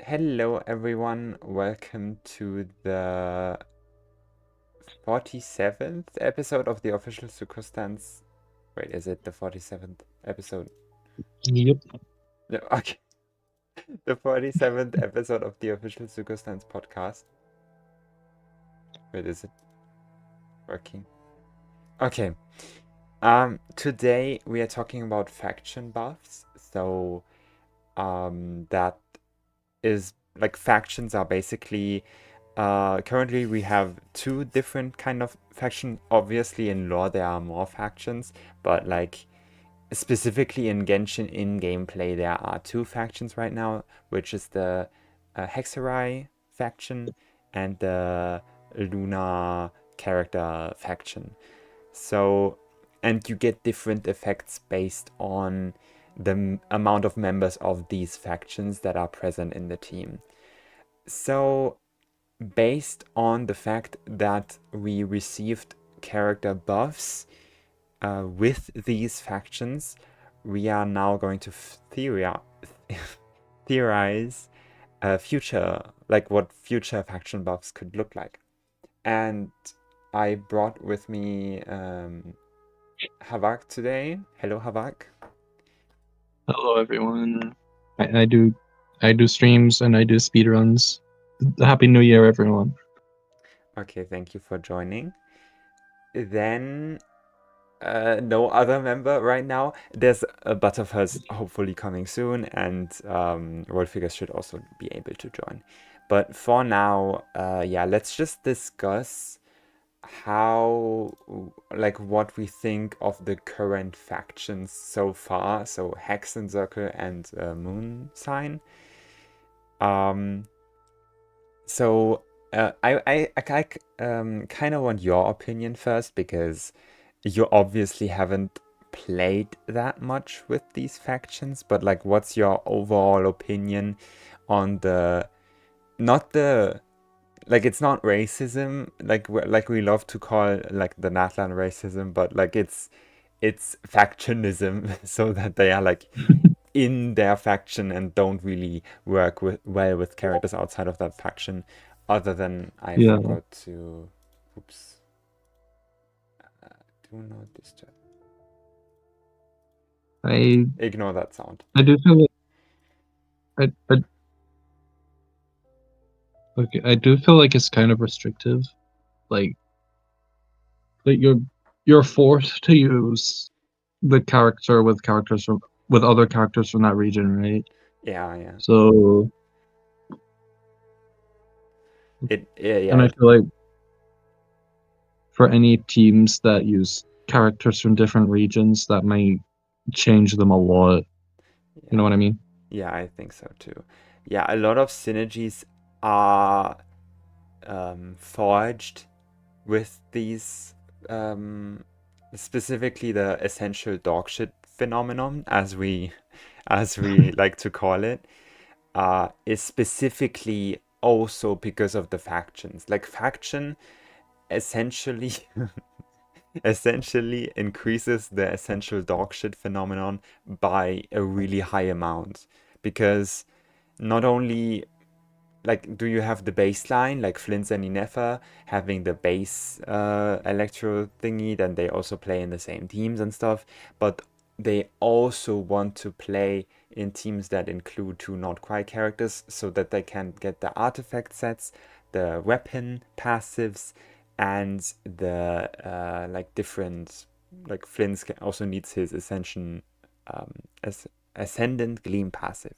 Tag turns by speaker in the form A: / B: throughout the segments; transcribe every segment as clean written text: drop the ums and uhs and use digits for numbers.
A: Hello everyone, welcome to the 47th episode of the official Sucrose Stans. Wait, is it the 47th episode?
B: Yep.
A: No, okay. The 47th episode of the official Sucrose Stans podcast. Wait, is it working? Okay. Today we are talking about faction buffs. So, that is like factions are basically currently we have two different kind of factions. Obviously in lore there are more factions, but like specifically in Genshin in gameplay there are two factions right now, which is the Hexerai faction and the Luna character faction. So, and you get different effects based on the amount of members of these factions that are present in the team. So, based on the fact that we received character buffs with these factions, we are now going to theorize what future faction buffs could look like. And I brought with me Havaach today. Hello, Havaach.
B: Hello everyone. I do streams and I do speedruns. Happy New Year, everyone.
A: Okay, thank you for joining. Then no other member right now. There's a Butterfer hopefully coming soon, and World Figures should also be able to join. But for now, yeah, let's just discuss how, like, what we think of the current factions so far. So Hexen Circle and Moon Sign. So I kind of want your opinion first because you obviously haven't played that much with these factions, but like, what's your overall opinion on not the, like, it's not racism, like we love to call like the Natlan racism, but like it's factionism, so that they are like in their faction and don't really work well with characters outside of that faction, other than I
B: Yeah.
A: forgot to, oops, do not disturb.
B: I
A: Ignore that sound.
B: do feel like I do feel like it's kind of restrictive. Like you're forced to use the character with other characters from that region, right?
A: Yeah.
B: So
A: Yeah.
B: and I feel like for any teams that use characters from different regions, that might change them a lot. You know what I mean?
A: Yeah, I think so too. Yeah, a lot of synergies are forged with these, specifically the essential dogshit phenomenon, as we like to call it, is specifically also because of the factions. Like, faction essentially essentially increases the essential dogshit phenomenon by a really high amount, because not only like do you have the baseline like Flint and Inefa having the base electro thingy, then they also play in the same teams and stuff, but they also want to play in teams that include two not quite characters so that they can get the artifact sets, the weapon passives, and the like different, like Flint also needs his ascension ascendant gleam passive.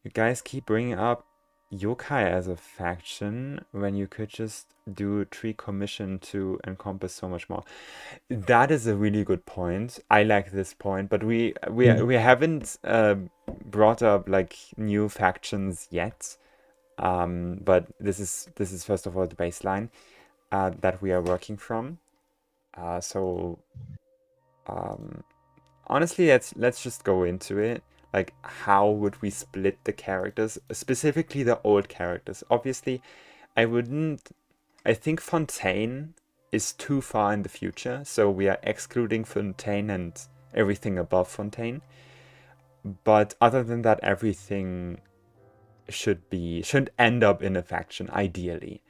A: You guys keep bringing up yokai as a faction when you could just do tree commission to encompass so much more. That is a really good point. I like this point, but we haven't brought up like new factions yet. But this is first of all the baseline that we are working from. So honestly, let's just go into it. Like, how would we split the characters, specifically the old characters? Obviously, I think Fontaine is too far in the future, so we are excluding Fontaine and everything above Fontaine. But other than that, everything shouldn't end up in a faction, ideally.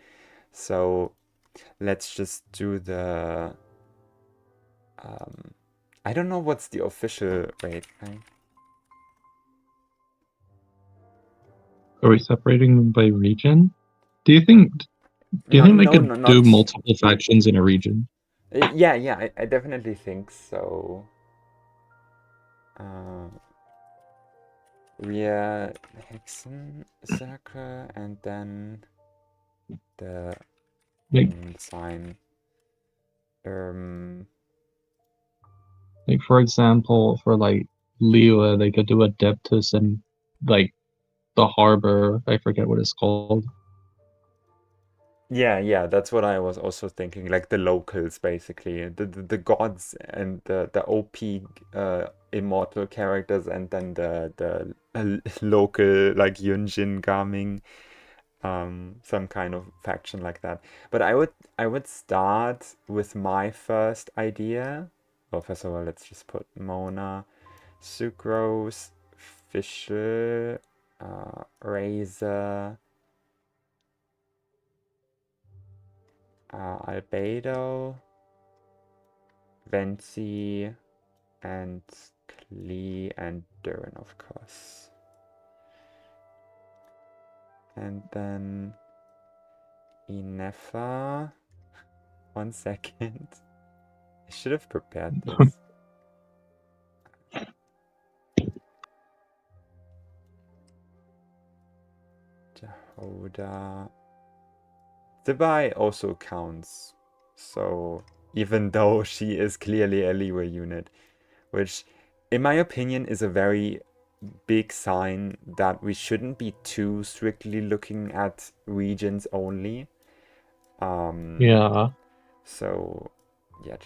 A: So let's just do the I don't know what's the official rate, right?
B: Are we separating them by region? Do you think they
A: No,
B: could
A: no,
B: do
A: not.
B: multiple factions in a region?
A: Yeah, I definitely think so. We are Hexen Circle and then the
B: Like
A: sign.
B: like for example, for like Liyue, they could do Adeptus and like the harbor. I forget what it's called.
A: Yeah, that's what I was also thinking. Like the locals, basically, the gods and the OP immortal characters, and then the local like Yunjin Gaming, some kind of faction like that. But I would start with my first idea. Well, first of all, let's just put Mona, Sucrose, Fisher, Razor, Albedo, Venti, and Klee and Durin, of course. And then Inefa. 1 second. I should have prepared this. Jehoda. Zibai also counts. So even though she is clearly a Liyue unit, which in my opinion is a very big sign that we shouldn't be too strictly looking at regions only.
B: Yeah,
A: So yeah,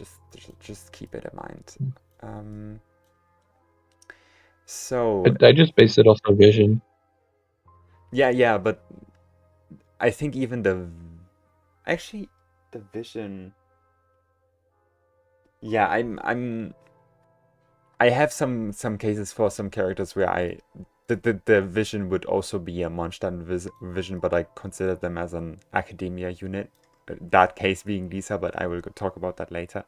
A: just keep it in mind. So
B: I just based it off the vision.
A: yeah, but I think even actually the vision. Yeah, I have some cases for some characters where the vision would also be a Mondstadt vision, but I consider them as an academia unit. That case being Lisa, but I will talk about that later.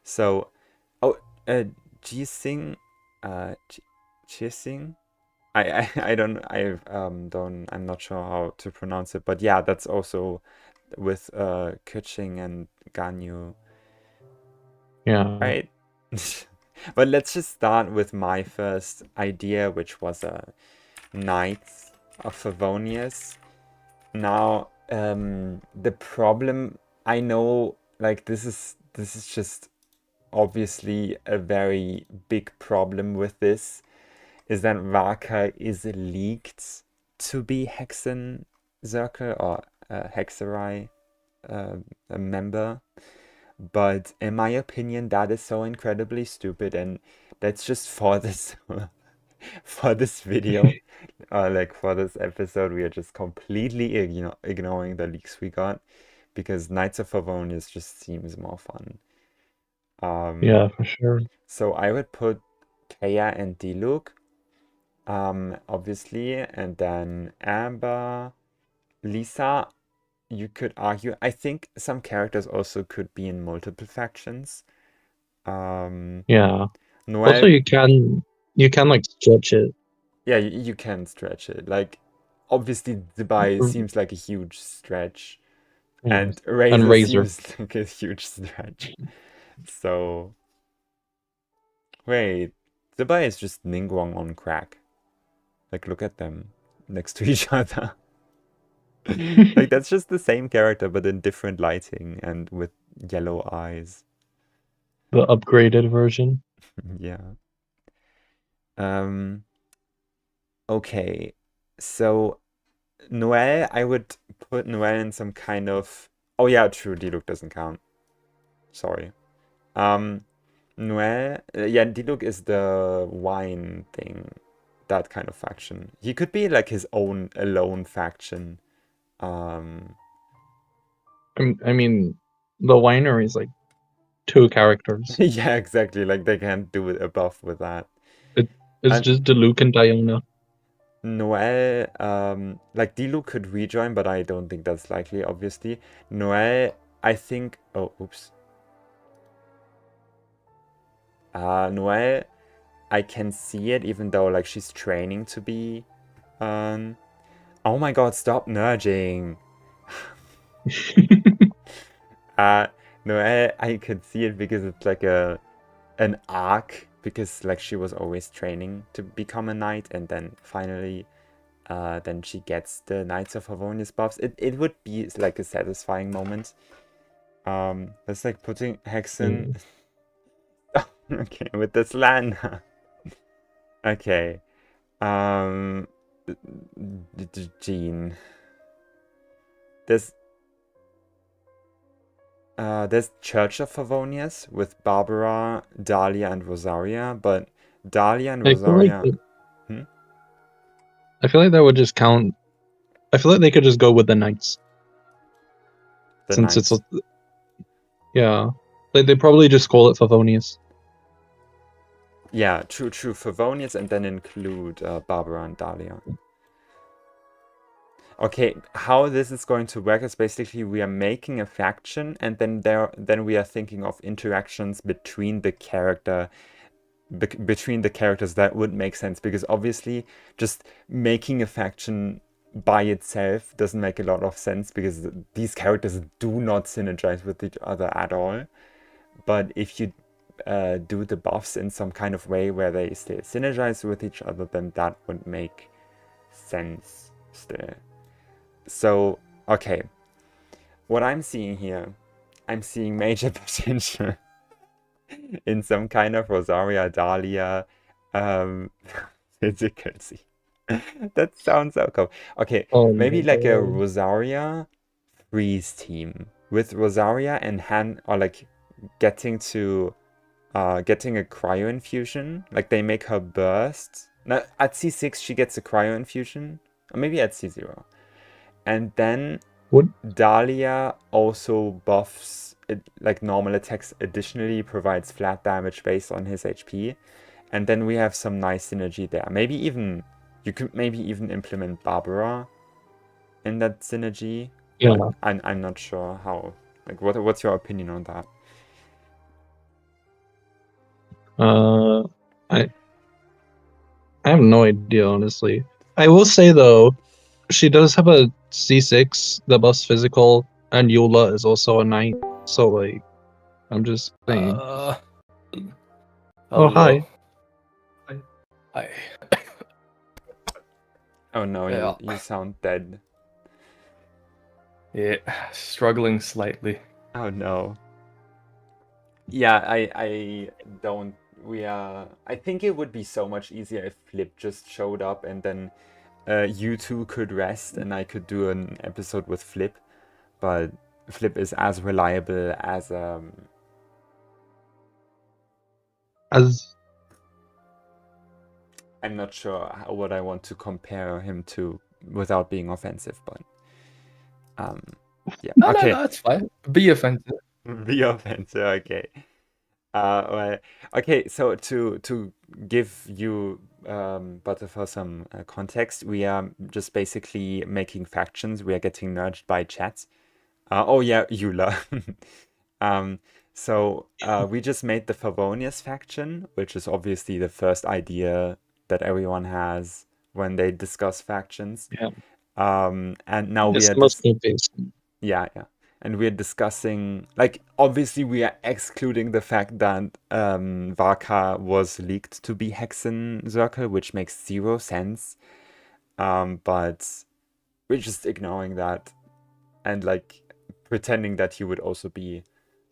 A: So, oh, Jising, Jising. I don't I'm not sure how to pronounce it, but yeah, that's also with Kuching and Ganyu,
B: Yeah,
A: right? But let's just start with my first idea, which was a Knights of Favonius. Now, the problem, I know, like this is just obviously a very big problem with this, is that Vaka is leaked to be Hexen Circle or Hexerai a member. But in my opinion, that is so incredibly stupid, and that's just for this for this video, like for this episode, we are just completely ignoring the leaks we got because Knights of Favonius just seems more fun.
B: yeah, for sure.
A: So I would put Kaya and Diluc, obviously, and then Amber, Lisa. You could argue. I think some characters also could be in multiple factions.
B: Yeah. Also,
A: Noel,
B: you can like stretch it.
A: yeah, you can stretch it. Like, obviously, Dubai seems like a huge stretch, and
B: Yes. And
A: Razor
B: Razor.
A: seems like a huge stretch. So, wait, Dubai is just Ningguang on crack. Like, look at them next to each other. Like, that's just the same character, but in different lighting and with yellow eyes.
B: The upgraded version.
A: Yeah. Okay. So Noel, I would put Noel in some kind of. Oh yeah, true. Diluc doesn't count. Sorry. Um, Noel. Yeah, Diluc is the wine thing. That kind of faction. He could be like his own alone faction. Um,
B: I mean, the winery is like 2 characters.
A: yeah, exactly. Like they can't do it above with that.
B: It's
A: And
B: just Diluc and Diona.
A: Noelle, like Dilu could rejoin, but I don't think that's likely, obviously. Noelle, I think. Oh, oops. Noelle, I can see it, even though like she's training to be. Oh my God! Stop nudging. Uh, Noelle, I could see it because it's like an arc, because like she was always training to become a knight, and then finally then she gets the Knights of Favonius buffs. It would be like a satisfying moment. That's like putting Hexen. Okay, with this land. Okay. Um, Jean. There's there's Church of Favonius with Barbara, Dahlia, and Rosaria, but Dahlia and
B: I feel like
A: Rosaria. Hmm?
B: I feel like that would just count. I feel like they could just go with the Knights
A: The
B: since it's
A: Knights.
B: yeah. They probably just call it Favonius.
A: Yeah, true, Favonius, and then include Barbara and Dahlia. Okay, how this is going to work is basically we are making a faction, and then we are thinking of interactions between the between the characters that would make sense, because obviously just making a faction by itself doesn't make a lot of sense, because these characters do not synergize with each other at all. But if you do the buffs in some kind of way where they still synergize with each other, then that would make sense still. So, okay. What I'm seeing here, I'm seeing major potential in some kind of Rosaria Dahlia difficulty. That sounds so cool. Okay,
B: Oh my
A: maybe like a
B: god.
A: Rosaria freeze team with Rosaria and Han, or like getting to getting a cryo infusion. Like they make her burst. Now, at C6 she gets a cryo infusion, or maybe at C0. And then
B: What?
A: Dahlia also buffs it, like normal attacks, additionally provides flat damage based on his HP. And then we have some nice synergy there. Maybe even you could maybe even implement Barbara in that synergy.
B: Yeah.
A: But I'm not sure how. Like what's your opinion on that?
B: I have no idea, honestly. I will say though, she does have a C6 that buffs physical, and Eula is also a knight. So like, I'm just saying. Oh
C: Hello.
B: hi.
C: Hi.
A: Oh no,
C: Yeah.
A: you sound dead.
C: Yeah, struggling slightly.
A: Oh no. Yeah, I don't. I think it would be so much easier if Flip just showed up, and then you two could rest and I could do an episode with Flip. But Flip is as reliable as
B: As
A: I'm not sure what I want to compare him to without being offensive, but yeah.
C: No,
A: Okay.
C: no, that's fine. Be offensive.
A: Be offensive, okay. Well, okay, so to give you Butterfer some context, we are just basically making factions. We are getting nudged by chat. Oh yeah, Eula. um, so we just made the Favonius faction, which is obviously the first idea that everyone has when they discuss factions.
B: yeah,
A: And now we
B: it's
A: are
B: the most
A: just
B: obvious.
A: yeah, yeah. And we're discussing, like, obviously we are excluding the fact that Vaka was leaked to be Hexen Circle, which makes zero sense. But we're just ignoring that and like pretending that he would also be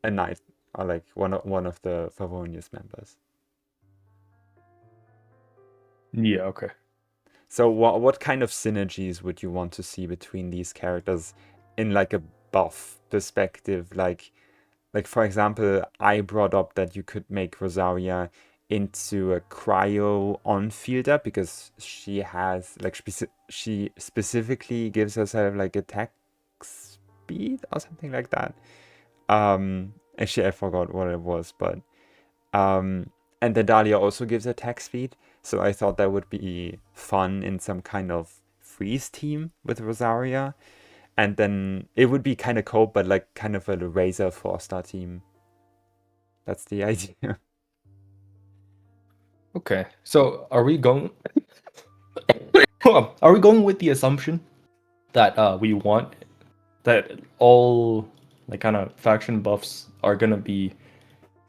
A: a knight, or like one of the Favonius members.
C: Yeah, okay.
A: So what kind of synergies would you want to see between these characters in like a buff perspective? Like for example, I brought up that you could make Rosaria into a cryo on-fielder because she has like she specifically gives herself like attack speed or something like that. Actually I forgot what it was, but And then Dahlia also gives attack speed, so I thought that would be fun in some kind of freeze team with Rosaria. And then it would be kind of cold, but like kind of a Razor 4-star team. That's the idea.
C: Okay, so are we going? Are we going with the assumption that we want that all like kind of faction buffs are gonna be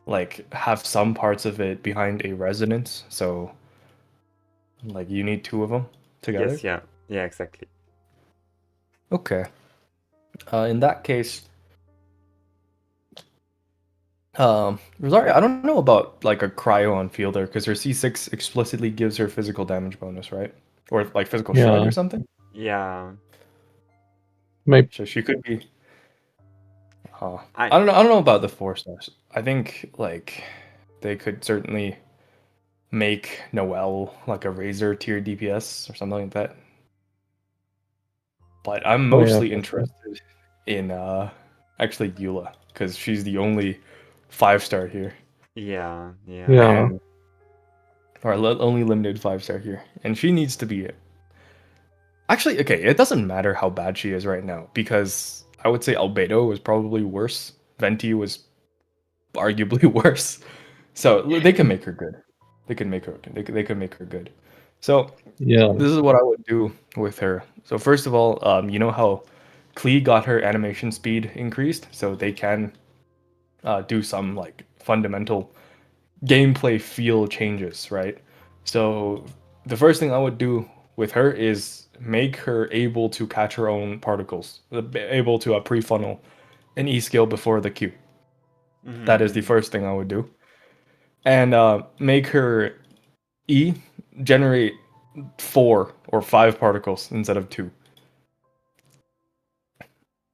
C: like have some parts of it behind a resonance? So like you need two of them together.
A: Yes, yeah, exactly.
C: Okay. In that case, Rosaria, I don't know about like a cryo on fielder because her C6 explicitly gives her physical damage bonus, right? Or like physical shred
B: Yeah.
C: or something.
A: Yeah.
B: Maybe.
C: So she could be.
A: I
C: I don't know. I don't know about the 4 stars. I think like they could certainly make Noelle like a Razor tier DPS or something like that. But I'm
B: Oh, yeah,
C: mostly
B: for sure.
C: interested in actually Eula because she's the only 5-star here.
A: yeah.
B: Yeah.
C: And, or only limited 5-star here, and she needs to be it. Actually, okay, it doesn't matter how bad she is right now because I would say Albedo was probably worse. Venti was arguably worse. So they can make her good. They can make her. They could make her good. So
B: Yeah.
C: this is what I would do with her. So first of all, you know how Klee got her animation speed increased, so they can do some like fundamental gameplay feel changes, right? So the first thing I would do with her is make her able to catch her own particles, able to pre-funnel an E skill before the Q. That is the first thing I would do. And make her E generate 4 or 5 particles instead of 2.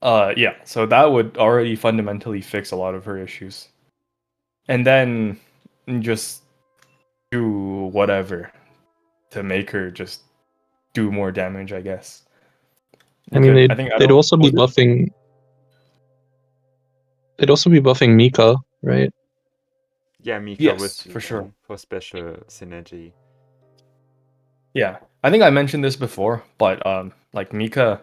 C: Yeah, so that would already fundamentally fix a lot of her issues. And then just do whatever to make her just do more damage, I guess.
B: I mean, they'd also be
C: was it-
B: buffing. They'd also be buffing Mika, right?
A: Yeah, Mika
C: Yes,
A: with
C: for sure.
A: for special synergy.
C: Yeah, I think I mentioned this before, but like Mika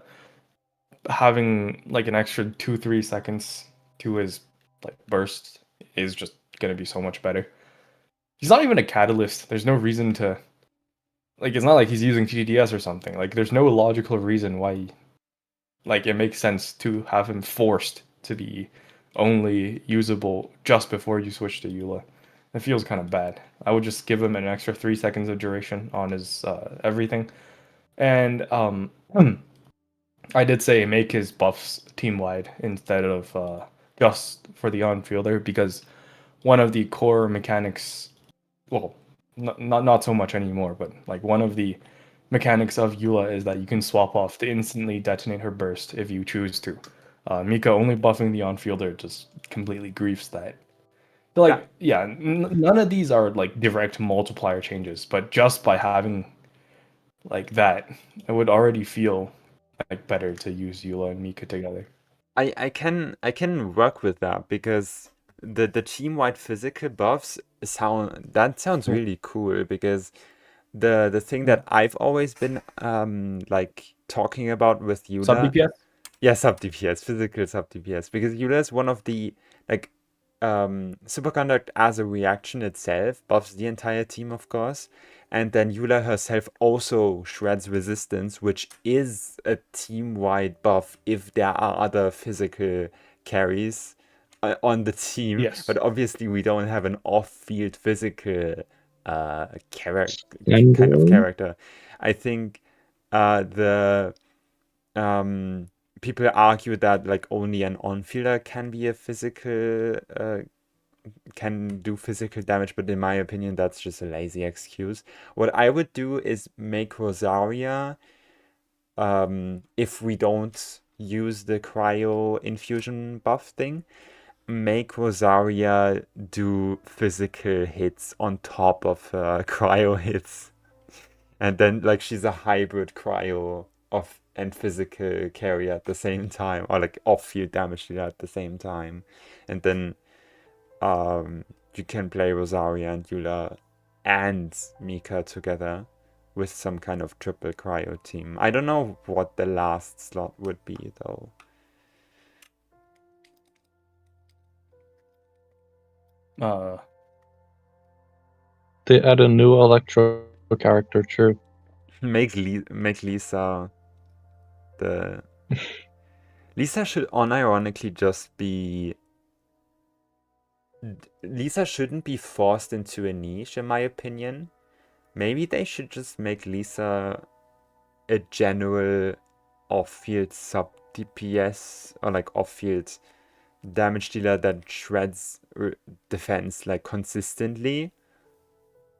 C: having like an extra 2-3 seconds to his like burst is just gonna be so much better. He's not even a catalyst. There's no reason to like. It's not like he's using GTS or something. Like, there's no logical reason why. Like, it makes sense to have him forced to be only usable just before you switch to Eula. It feels kind of bad. I would just give him an extra 3 seconds of duration on his everything, and I did say make his buffs team wide instead of just for the on fielder because one of the core mechanics, well, not so much anymore, but like one of the mechanics of Eula is that you can swap off to instantly detonate her burst if you choose to. Mika only buffing the on fielder just completely griefs that. So like, yeah, none of these are like direct multiplier changes, but just by having like that, it would already feel like better to use Eula and Mika together.
A: I can work with that because the team-wide physical buffs sounds really cool because the thing that I've always been like talking about with
C: Sub
A: Eula,
C: DPS?
A: yeah, sub DPS, physical sub DPS, because Eula is one of the like Superconduct as a reaction itself buffs the entire team, of course. And then Eula herself also shreds resistance, which is a team-wide buff if there are other physical carries on the team.
C: Yes.
A: But obviously we don't have an off-field physical character
B: And
A: kind of character. I think the people argue that like only an on-fielder can be a physical can do physical damage, but in my opinion, that's just a lazy excuse. What I would do is make Rosaria, if we don't use the cryo infusion buff thing, make Rosaria do physical hits on top of cryo hits. And then like she's a hybrid cryo of and physical carry at the same time, or like off-field damage dealer at the same time. And then you can play Rosaria and Eula and Mika together with some kind of triple cryo team. I don't know what the last slot would be though.
B: They add a new Electro character, true.
A: Make Lisa the... Lisa should unironically just be... Lisa shouldn't be forced into a niche, in my opinion. Maybe they should just make Lisa a general off-field sub DPS or like off-field damage dealer that shreds defense like consistently.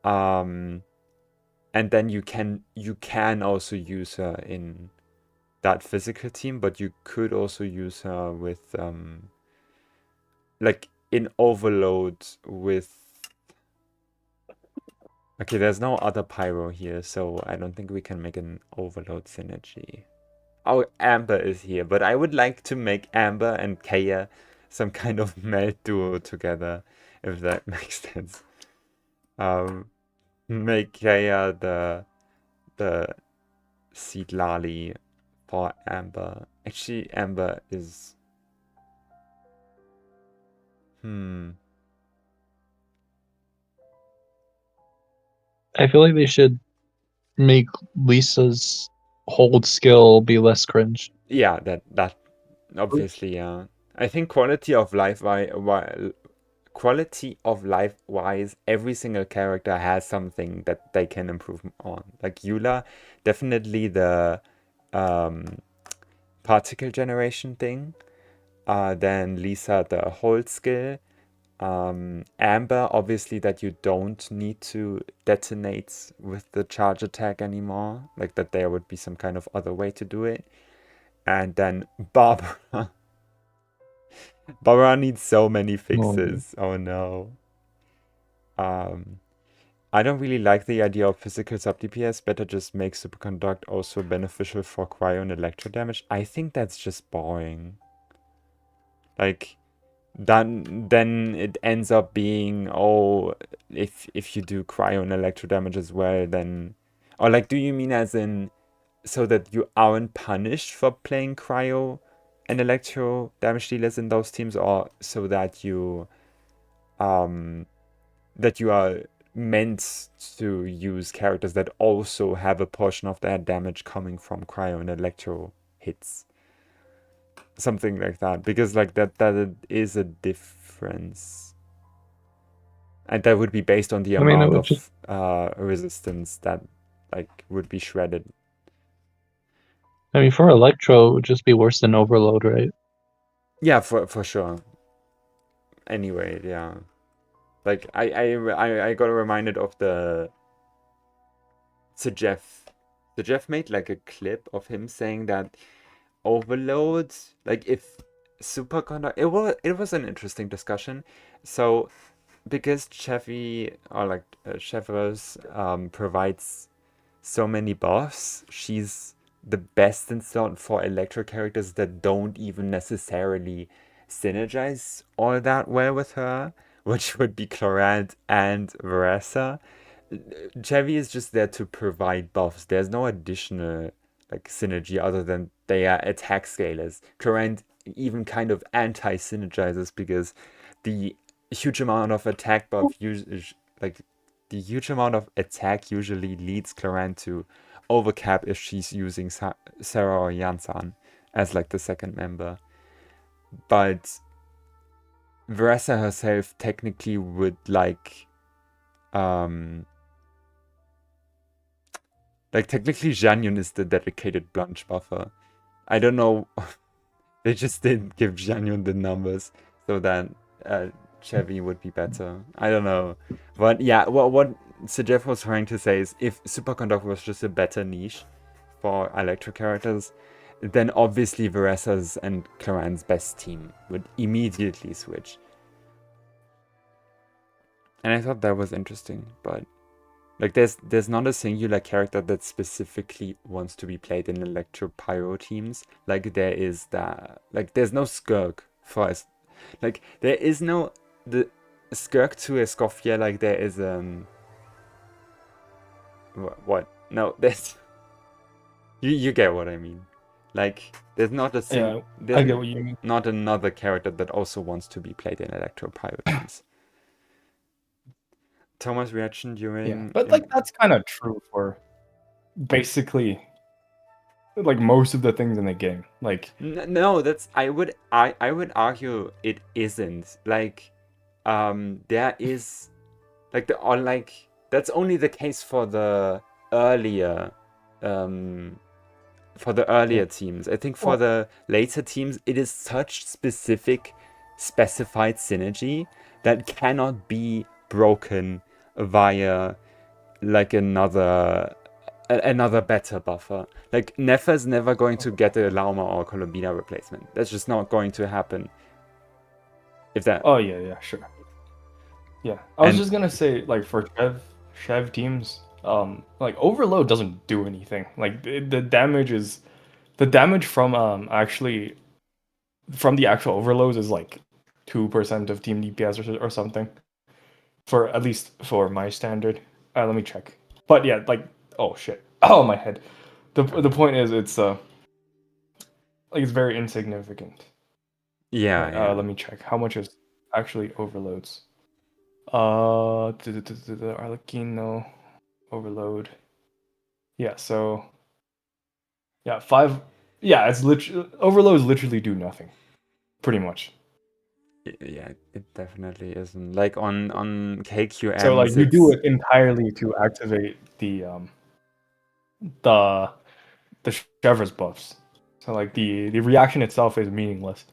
A: And then you can also use her in that physical team, but you could also use her with like in overload with... Okay, there's no other pyro here, so I don't think we can make an overload synergy. Oh, Amber is here, but I would like to make Amber and Kaya some kind of melt duo together, if that makes sense. Make Kaya the seed lolly for Amber. Actually, Amber is...
B: I feel like they should make Lisa's hold skill be less cringe.
A: Yeah, that obviously, yeah. I think quality of life wise, every single character has something that they can improve on. Like Eula, definitely the particle generation thing. Then Lisa, the hold skill. Amber, obviously that you don't need to detonate with the charge attack anymore. Like that there would be some kind of other way to do it. And then Barbara. Barbara needs so many fixes. Oh no. I don't really like the idea of physical sub DPS. Better just make superconduct also beneficial for cryo and electro damage. I think that's just boring. Like, then it ends up being, oh, if you do cryo and electro damage as well, then... Or like, do you mean as in so that you aren't punished for playing cryo and electro damage dealers in those teams, or so that you are meant to use characters that also have a portion of their damage coming from cryo and electro hits? Something like that, because like that is a difference, and that would be based on the amount of resistance that like would be shredded.
B: I mean, for electro, it would just be worse than overload, right?
A: Yeah, for sure. Anyway, yeah, like I got reminded of the Jeff made like a clip of him saying that overload, like if superconduct, it was an interesting discussion. So because Chevy or like Chevreuse provides so many buffs, she's the best in slot for electro characters that don't even necessarily synergize all that well with her, which would be Clorant and Veressa. Chevy is just there to provide buffs. There's no additional like synergy other than they are attack scalers. Clorant even kind of anti-synergizes because the huge amount of attack buff usually leads Clorant to overcap if she's using Sarah or Yansan as like the second member. But Veressa herself technically would like technically Janyon is the dedicated Blanche buffer. I don't know. They just didn't give Janyon the numbers so that Chevy would be better. I don't know. But yeah, what Sir Jeff was trying to say is if Superconduct was just a better niche for electro characters, then obviously Veressa's and Clorant's best team would immediately switch. And I thought that was interesting, but like there's not a singular character that specifically wants to be played in electro pyro teams. Like there is that, like there's no Skirk for us. Like there is no Skirk to Escoffier, like there is what? No, there's you get what I mean. Like there's not a
C: Yeah,
A: there's
C: I get what you mean.
A: not another character that also wants to be played in Electro Pyro teams. Thomas' reaction during
C: But like that's kind of true for basically like most of the things in the game. Like
A: no, that's I would argue it isn't. Like there is like that's only the case for the earlier teams. I think for the later teams it is such specified synergy that cannot be broken via like another better buffer. Like Nefer's never going to get a Lauma or Columbina replacement. That's just not going to happen. If that
C: oh yeah, sure. Yeah. I was just gonna say, like for Chev teams, like overload doesn't do anything. Like the damage from actually from the actual overloads is like 2% of team DPS or something. For at least for my standard. Let me check. But yeah, like oh shit. Oh my head. The point is it's like it's very insignificant.
A: yeah.
C: Let me check. How much is actually overloads? The Arlecchino overload. Yeah, so yeah, 5. Yeah, it's literally overloads literally do nothing, pretty much.
A: Yeah, it definitely isn't. Like on KQMs,
C: So like you do it entirely to activate the the Chevr's buffs. So like the reaction itself is meaningless.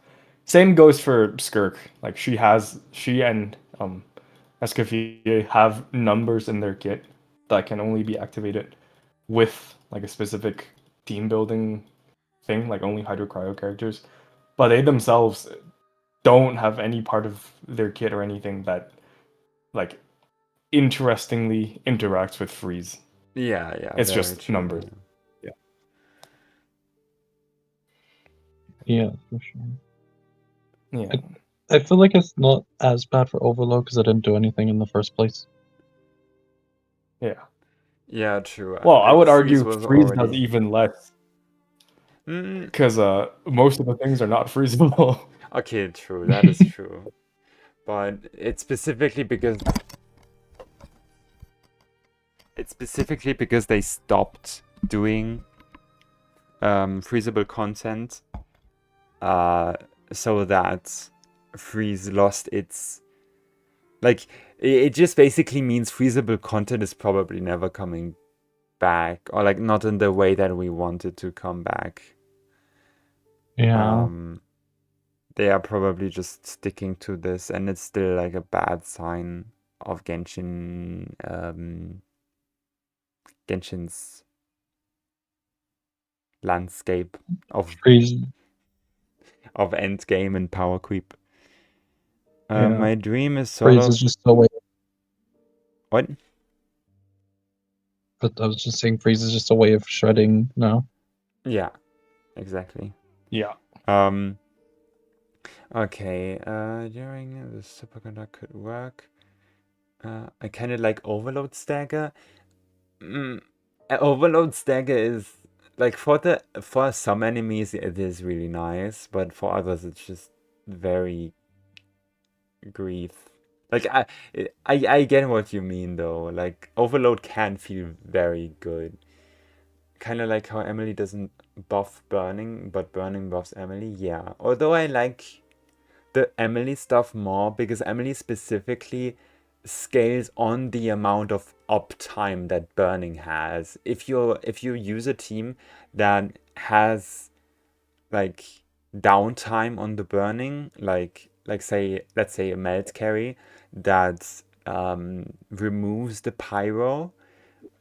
C: Same goes for Skirk. Like she and Escoffier have numbers in their kit that can only be activated with like a specific team building thing, like only Hydro Cryo characters. But they themselves don't have any part of their kit or anything that like interestingly interacts with freeze.
A: Yeah,
C: It's
A: very
C: just
A: true,
C: numbers.
A: yeah.
B: Yeah, for sure.
C: Yeah.
B: I feel like it's not as bad for Overload because I didn't do anything in the first place.
C: Yeah.
A: Yeah, true.
C: Well, I would argue
A: was
C: freeze does
A: already...
C: even less. Because most of the things are not freezable.
A: Okay, true. That is true. But it's specifically because they stopped doing freezable content, so that freeze lost its... Like, it just basically means freezable content is probably never coming back, or like not in the way that we want it to come back.
B: Yeah.
A: They are probably just sticking to this, and it's still like a bad sign of Genshin's landscape of
B: Freeze.
A: of endgame and power creep.
B: Yeah.
A: My dream is sort
B: Freeze
A: of...
B: is just a way.
A: What?
B: But I was just saying, freeze is just a way of shredding now.
A: Yeah, exactly.
C: Yeah.
A: Okay. During the superconductor could work. I kind of like Overload Stagger. Overload Stagger is like for some enemies it is really nice, but for others it's just very grief. Like I get what you mean though. Like Overload can feel very good. Kind of like how Emily doesn't buff Burning, but Burning buffs Emily. Yeah. Although I like the Emily stuff more because Emily specifically scales on the amount of uptime that Burning has. If you use a team that has like downtime on the Burning, like let's say a melt carry that removes the pyro,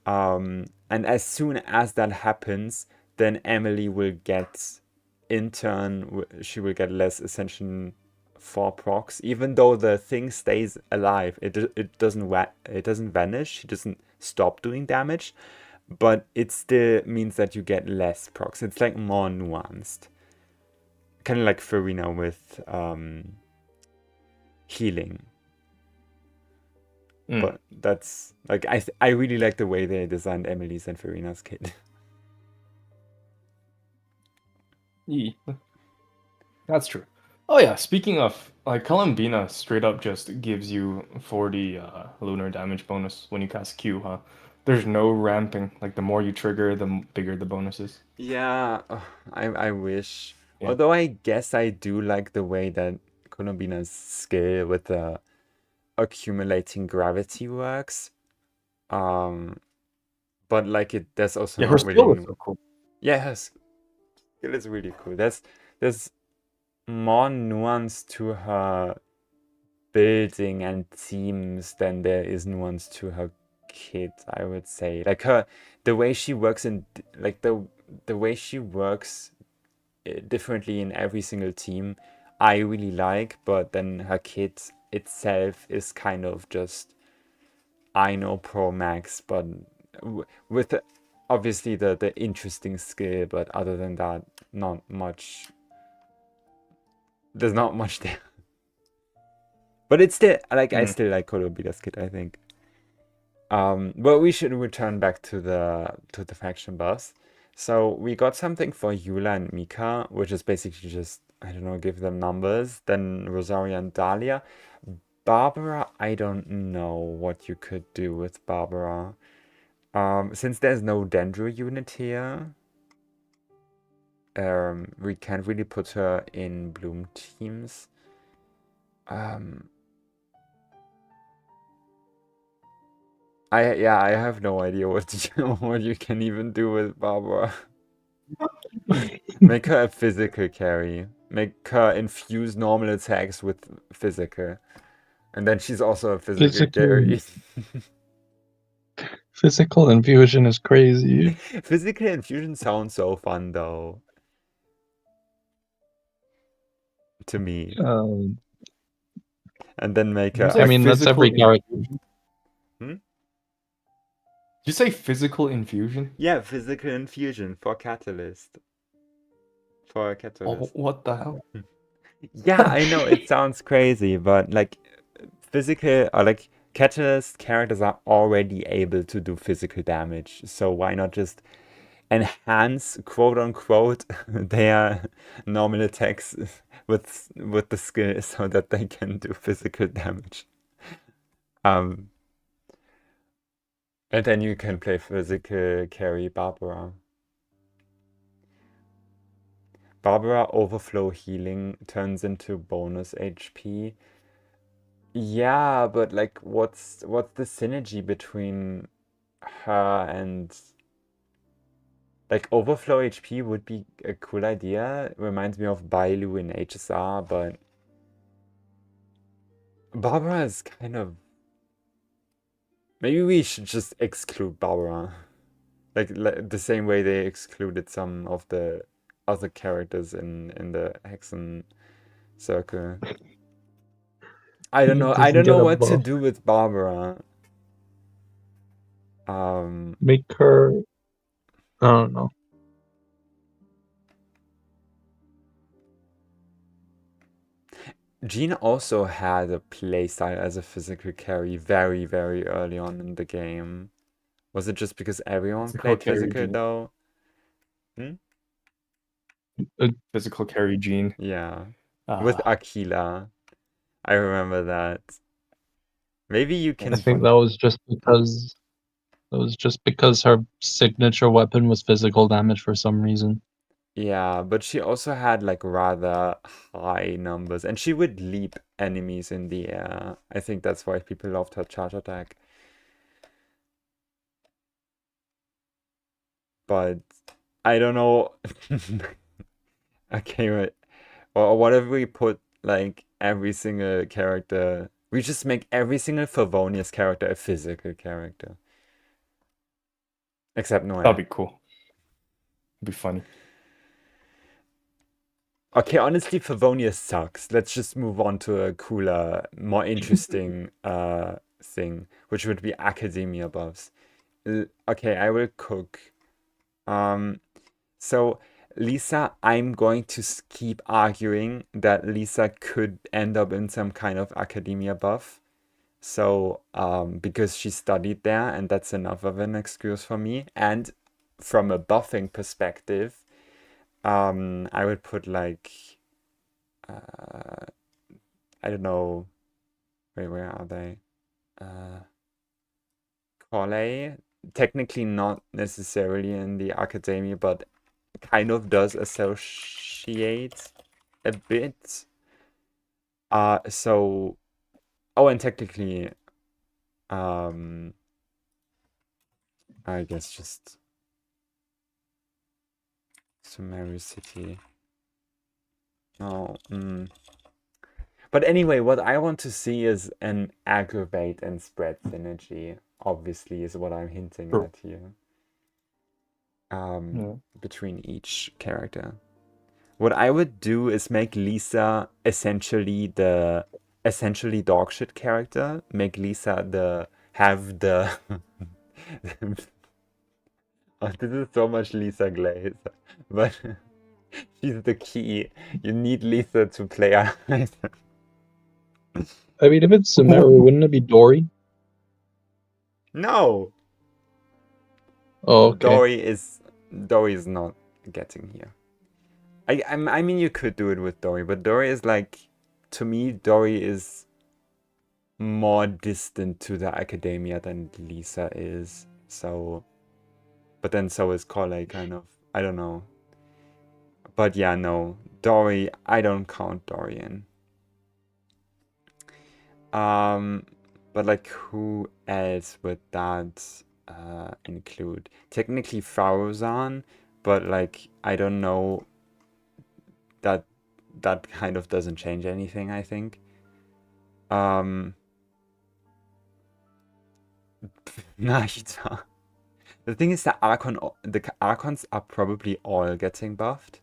A: and as soon as that happens, then Emily will get, in turn, she will get less Ascension 4 procs, even though the thing stays alive. It doesn't vanish. It doesn't stop doing damage, but it still means that you get less procs. It's like more nuanced, kind of like Farina with healing.
C: Mm.
A: But that's like I really like the way they designed Emily's and Farina's kit.
C: Yeah, that's true. Oh yeah, speaking of, like, Columbina straight up just gives you 40 lunar damage bonus when you cast Q, huh? There's no ramping. Like, the more you trigger, the bigger the bonus is.
A: Yeah, I wish.
C: Yeah.
A: Although I guess I do like the way that Columbina's skill with the accumulating gravity works. Um, but like there's also
C: Yeah, her
A: not really
C: skill is so cool.
A: yeah, her skill is really cool. There's more nuance to her building and themes than there is nuance to her kit, I would say. Like the way she works in like the way she works differently in every single team, I really like, but then her kit itself is kind of just I know Pro Max, but with obviously the interesting skill, but other than that, not much. There's not much there. But it's still like I still like Colobita's kit, I think. But we should return back to the faction boss. So we got something for Eula and Mika, which is basically just, I don't know, give them numbers. Then Rosaria and Dahlia. Barbara, I don't know what you could do with Barbara. Since there's no Dendro unit here, we can't really put her in Bloom teams. I have no idea what what you can even do with Barbara. Make her a physical carry. Make her infuse normal attacks with physical. And then she's also a physical carry.
B: Physical infusion is crazy.
A: Physical infusion sounds so fun though. To me. And then make her.
B: I mean, that's every character.
A: Hmm?
C: Did you say physical infusion?
A: Yeah, physical infusion for Catalyst. For a Catalyst.
C: Oh, what the hell?
A: Yeah, I know it sounds crazy, but like physical or like Catalyst characters are already able to do physical damage. So why not just enhance, quote unquote, their normal attacks with the skill so that they can do physical damage. And then you can play physical carry Barbara. Barbara overflow healing turns into bonus HP. Yeah, but like what's the synergy between her and like overflow HP would be a cool idea. It reminds me of Bailu in HSR, but Barbara is kind of maybe we should just exclude Barbara. Like the same way they excluded some of the other characters in the Hexen circle. I don't know. I don't know what to do with Barbara.
B: Make her. I don't know.
A: Jean also had a playstyle as a physical carry very, very early on in the game. Was it just because everyone played physical though?
C: Physical carry Jean.
A: Yeah. With Aquila. I remember that. Maybe you can.
B: I think that was just because her signature weapon was physical damage for some reason.
A: Yeah, but she also had like rather high numbers, and she would leap enemies in the air. I think that's why people loved her charge attack. But I don't know. Okay, right. Or what if we put like every single character? We just make every single Favonius character a physical character. Except Noelle.
C: That'd be cool. It'd be funny.
A: Okay, honestly, Favonius sucks. Let's just move on to a cooler, more interesting thing, which would be Academia buffs. Okay, I will cook. So Lisa, I'm going to keep arguing that Lisa could end up in some kind of Academia buff. So, because she studied there, and that's enough of an excuse for me. And from a buffing perspective, I would put like, I don't know, wait, where are they? Corley, technically not necessarily in the academy, but kind of does associate a bit. So, oh, and technically, I guess just Sumeru City. Oh, But anyway, what I want to see is an aggravate and spread synergy, obviously, is what I'm hinting
C: True.
A: at here.
C: Yeah.
A: Between each character. What I would do is make Lisa essentially the dogshit character. Make Lisa have the oh, this is so much Lisa Glaze. But she's the key. You need Lisa to play out.
B: I mean, if it's Sumeru, wouldn't it be Dory?
A: No!
B: Oh, okay.
A: Dory is not getting here. I mean you could do it with Dory, but Dory is like, to me, Dory is more distant to the academia than Lisa is. So, but then so is Corley, kind of. I don't know. But yeah, no. Dory, I don't count Dory in. But like, who else would that include? Technically Faruzan, but like, I don't know. That kind of doesn't change anything, I think. Nahida. The thing is the Archons are probably all getting buffed.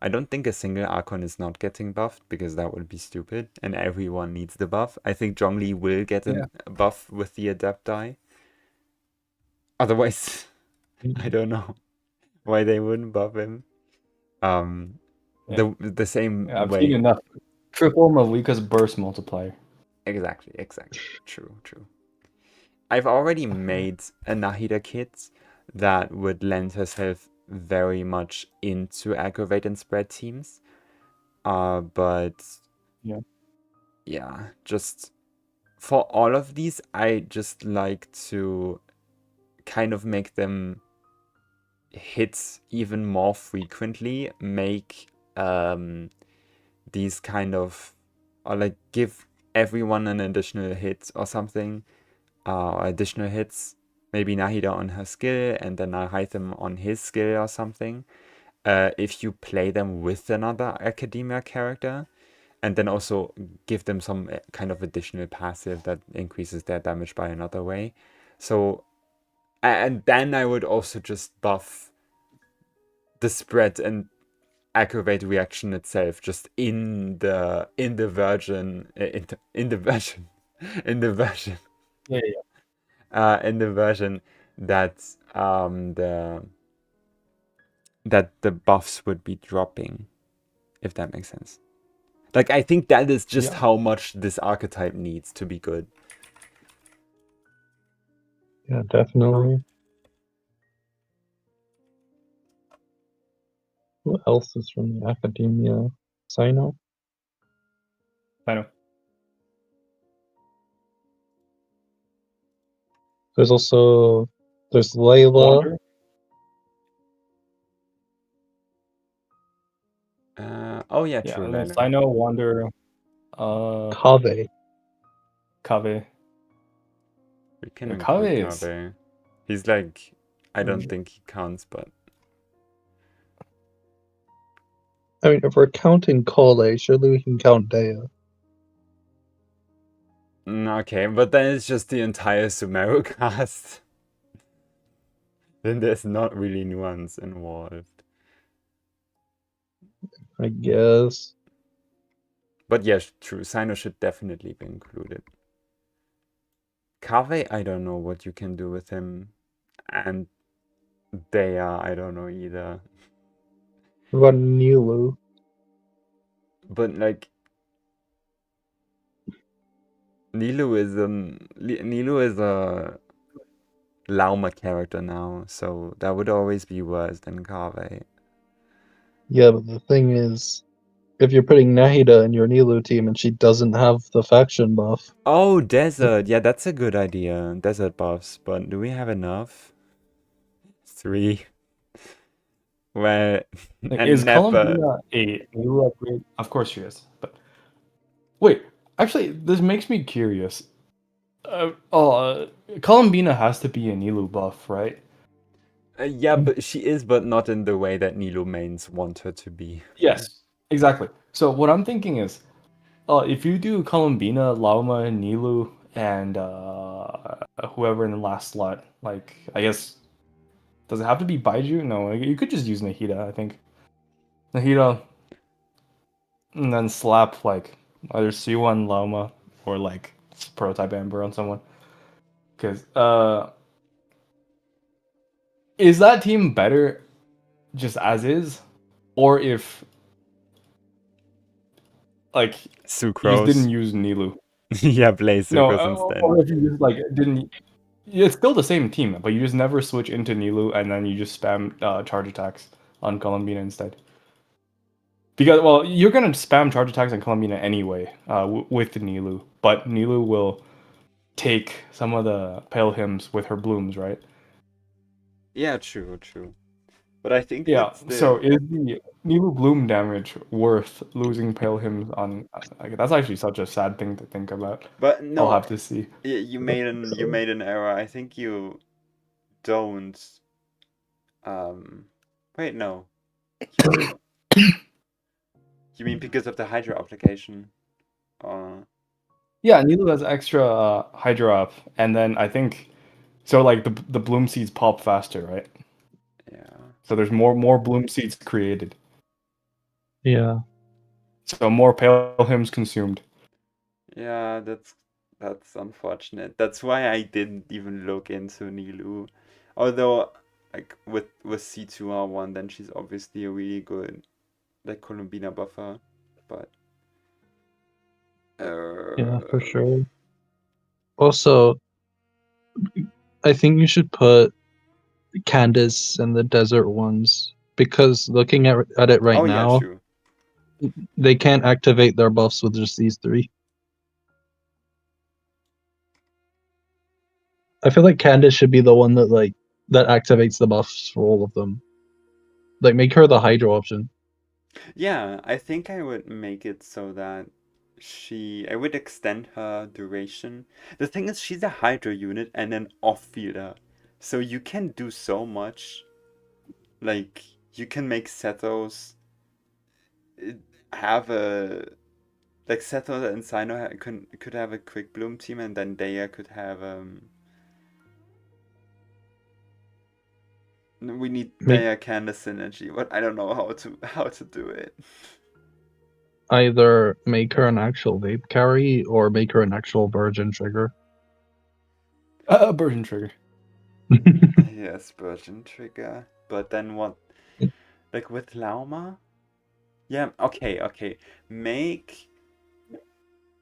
A: I don't think a single Archon is not getting buffed, because that would be stupid, and everyone needs the buff. I think Zhongli will get a buff with the Adepti. Otherwise, I don't know why they wouldn't buff him. The same
C: I've
A: way.
C: seen enough. Triple Malika's burst multiplier.
A: Exactly. True. I've already made a Nahida kit that would lend herself very much into aggravate and spread teams. But yeah, just for all of these, I just like to kind of make them hit even more frequently, make these kind of, or like give everyone an additional hit or something, or additional hits, maybe Nahida on her skill and then Hytham on his skill or something, if you play them with another academia character, and then also give them some kind of additional passive that increases their damage by another way. So, and then I would also just buff the spread and aggravate reaction itself, just in the version in the version in the version in the version that the buffs would be dropping, if that makes sense. Like, I think that is just how much this archetype needs to be good.
B: Yeah, definitely. Who else is from the academia? Sino? There's Layla.
C: Wander.
A: Oh yeah, true.
C: Yeah, Sino, Wander,
B: Kave.
A: We can include
C: Kave.
A: Kave. He's like, I don't think he counts, but
B: I mean, if we're counting Kole, surely we can count Dea.
A: Okay, but then it's just the entire Sumeru cast. Then there's not really nuance involved.
B: I guess.
A: But yes, true. Sino should definitely be included. Kave, I don't know what you can do with him. And Dea, I don't know either.
B: What about Nilu?
A: But like Nilu is a Lauma character now, so that would always be worse than Kave.
B: Yeah, but the thing is, if you're putting Nahida in your Nilu team and she doesn't have the faction buff,
A: Oh, desert. Yeah, that's a good idea. Desert buffs, but do we have enough? 3. Well,
C: Like,
A: and
C: is
A: never.
C: Columbina a new upgrade? Of course she is. But wait, actually, this makes me curious. Columbina has to be a Nilu buff, right?
A: Yeah, but she is, but not in the way that Nilo mains want her to be.
C: Yes, exactly. So what I'm thinking is, if you do Columbina, Lauma, Nilu, and whoever in the last slot, like I guess, does it have to be Baiju? No, you could just use Nahida. I think Nahida, and then slap like either C1 Lauma or like prototype Amber on someone. Because is that team better just as is, or if like you just didn't
A: Sucrose.
C: use Nilu?
A: Yeah, play
C: No,
A: Sucrose
C: or
A: instead.
C: if you just like didn't. It's still the same team, but you just never switch into Nilu and then you just spam charge attacks on Columbina instead. Because well, you're gonna spam charge attacks on Columbina anyway with the Nilu, but Nilu will take some of the pale hymns with her blooms, right?
A: Yeah, true. But I think
C: Yeah.
A: that's
C: So
A: the.
C: is the Nilu bloom damage worth losing pale hymns on? Like, that's actually such a sad thing to think about.
A: But
C: I'll
A: no,
C: have to see.
A: you made an error. I think you don't. Um, wait, no. You you mean because of the Hydra application?
C: Yeah, Nilu has extra Hydra up, and then I think so. Like the bloom seeds pop faster, right?
A: Yeah.
C: So there's more bloom seeds created.
B: yeah.
C: So more pale hymns consumed.
A: Yeah, that's unfortunate. That's why I didn't even look into Nilu. Although, like with C2R1, then she's obviously a really good like Columbina buffer. But
B: Yeah, for
A: uh,
B: sure. Also, I think you should put Candace and the desert ones because looking at it right
A: oh yeah,
B: now,
A: true.
B: they can't activate their buffs with just these three. I feel like Candace should be the one that activates the buffs for all of them. Like make her the Hydro option.
A: Yeah, I think I would make it so that I would extend her duration. The thing is, she's a Hydra unit and an off-fielder, so you can do so much. Like, you can make Sethos have a like Sethos and Sino could have a quick bloom team, and then Daya could have we need
B: Make
A: Daya Candace synergy, but I don't know how to do it.
B: either make her an actual vape carry or make her an actual virgin trigger.
C: Burden trigger.
A: Yes, Virgin Trigger. But then what? Like with Lauma? Yeah, okay. Make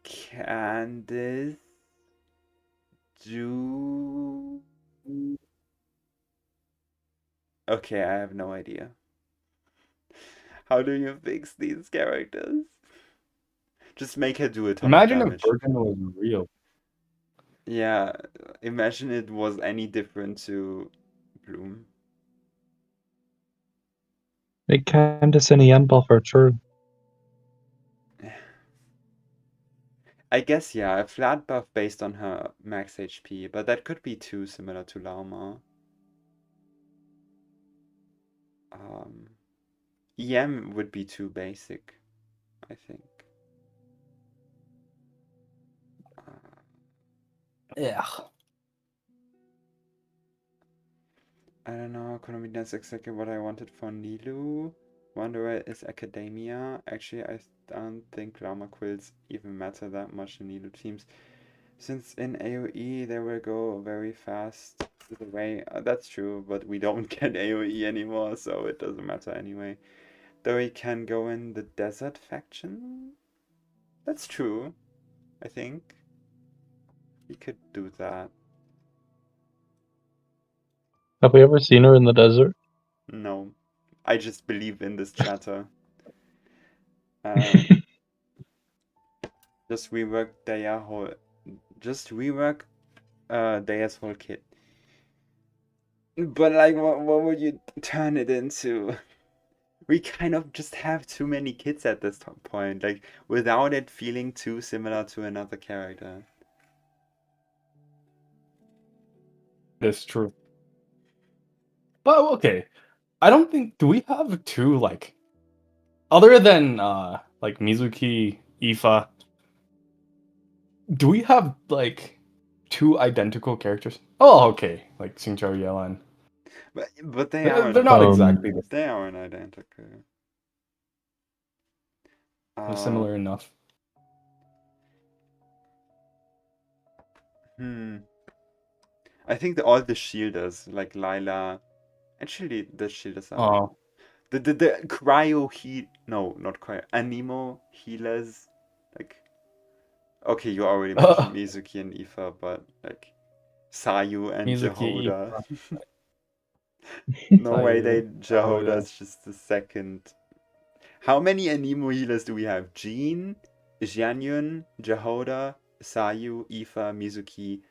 A: Candice do. Okay, I have no idea. How do you fix these characters? Just make her do a ton of
C: Imagine if
A: damage.
C: Burden was real.
A: Yeah, imagine it was any different to Bloom.
B: Make Candace an EM buffer, true.
A: I guess, yeah, a flat buff based on her max HP, but that could be too similar to Lauma. Um, EM would be too basic, I think.
C: Yeah.
A: I don't know, Konami, that's exactly what I wanted for Nilu. Wanderer is Academia. Actually, I don't think Llama Quills even matter that much in Nilu teams. Since in AoE they will go very fast away. That's true, but we don't get AoE anymore, so it doesn't matter anyway. Though he can go in the desert faction? That's true, I think. He could do that.
B: Have we ever seen her in the desert?
A: No. I just believe in this chatter. Just rework Daya's whole kit. But like, what would you turn it into? We kind of just have too many kits at this point, like without it feeling too similar to another character.
C: That's true. But okay, I don't think, do we have two, like, other than like Mizuki, Ifa, do we have like two identical characters? Oh, okay, like Xingqiu Yelan.
A: But they
C: They're
A: aren't.
C: not exactly the
A: They aren't identical.
C: They're similar enough.
A: I think all the shielders, like Lila, actually the shielders are.
C: Oh,
A: The cryo heal, no, not cryo, anemo healers, like, okay, you already mentioned Mizuki and Ifa, but like Sayu and
C: Mizuki,
A: Jehoda.
C: Ifa.
A: No way,
C: Sayu,
A: Jehoda's just the second. How many anemo healers do we have? Jean, Jianyun, Jehoda, Sayu, Ifa, Mizuki.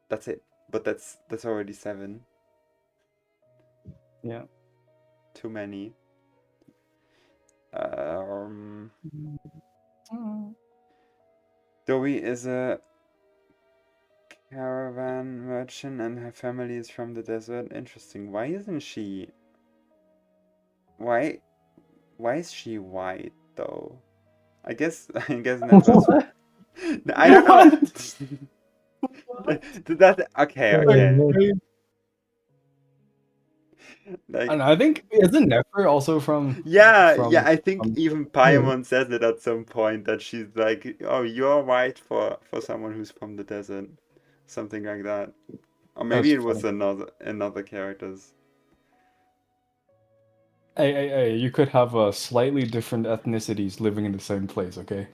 A: That's it. But that's already 7.
C: Yeah.
A: Too many. Doi is a caravan merchant and her family is from the desert. Interesting. Why isn't she... Why is she white though? I guess that I don't know. Okay. Like,
C: and I think, isn't Nefer also from...
A: yeah,
C: from,
A: I think even Paimon says it at some point, that she's like, oh, you're white for someone who's from the desert. Something like that. Or maybe it was another character's.
C: Hey, you could have slightly different ethnicities living in the same place, okay?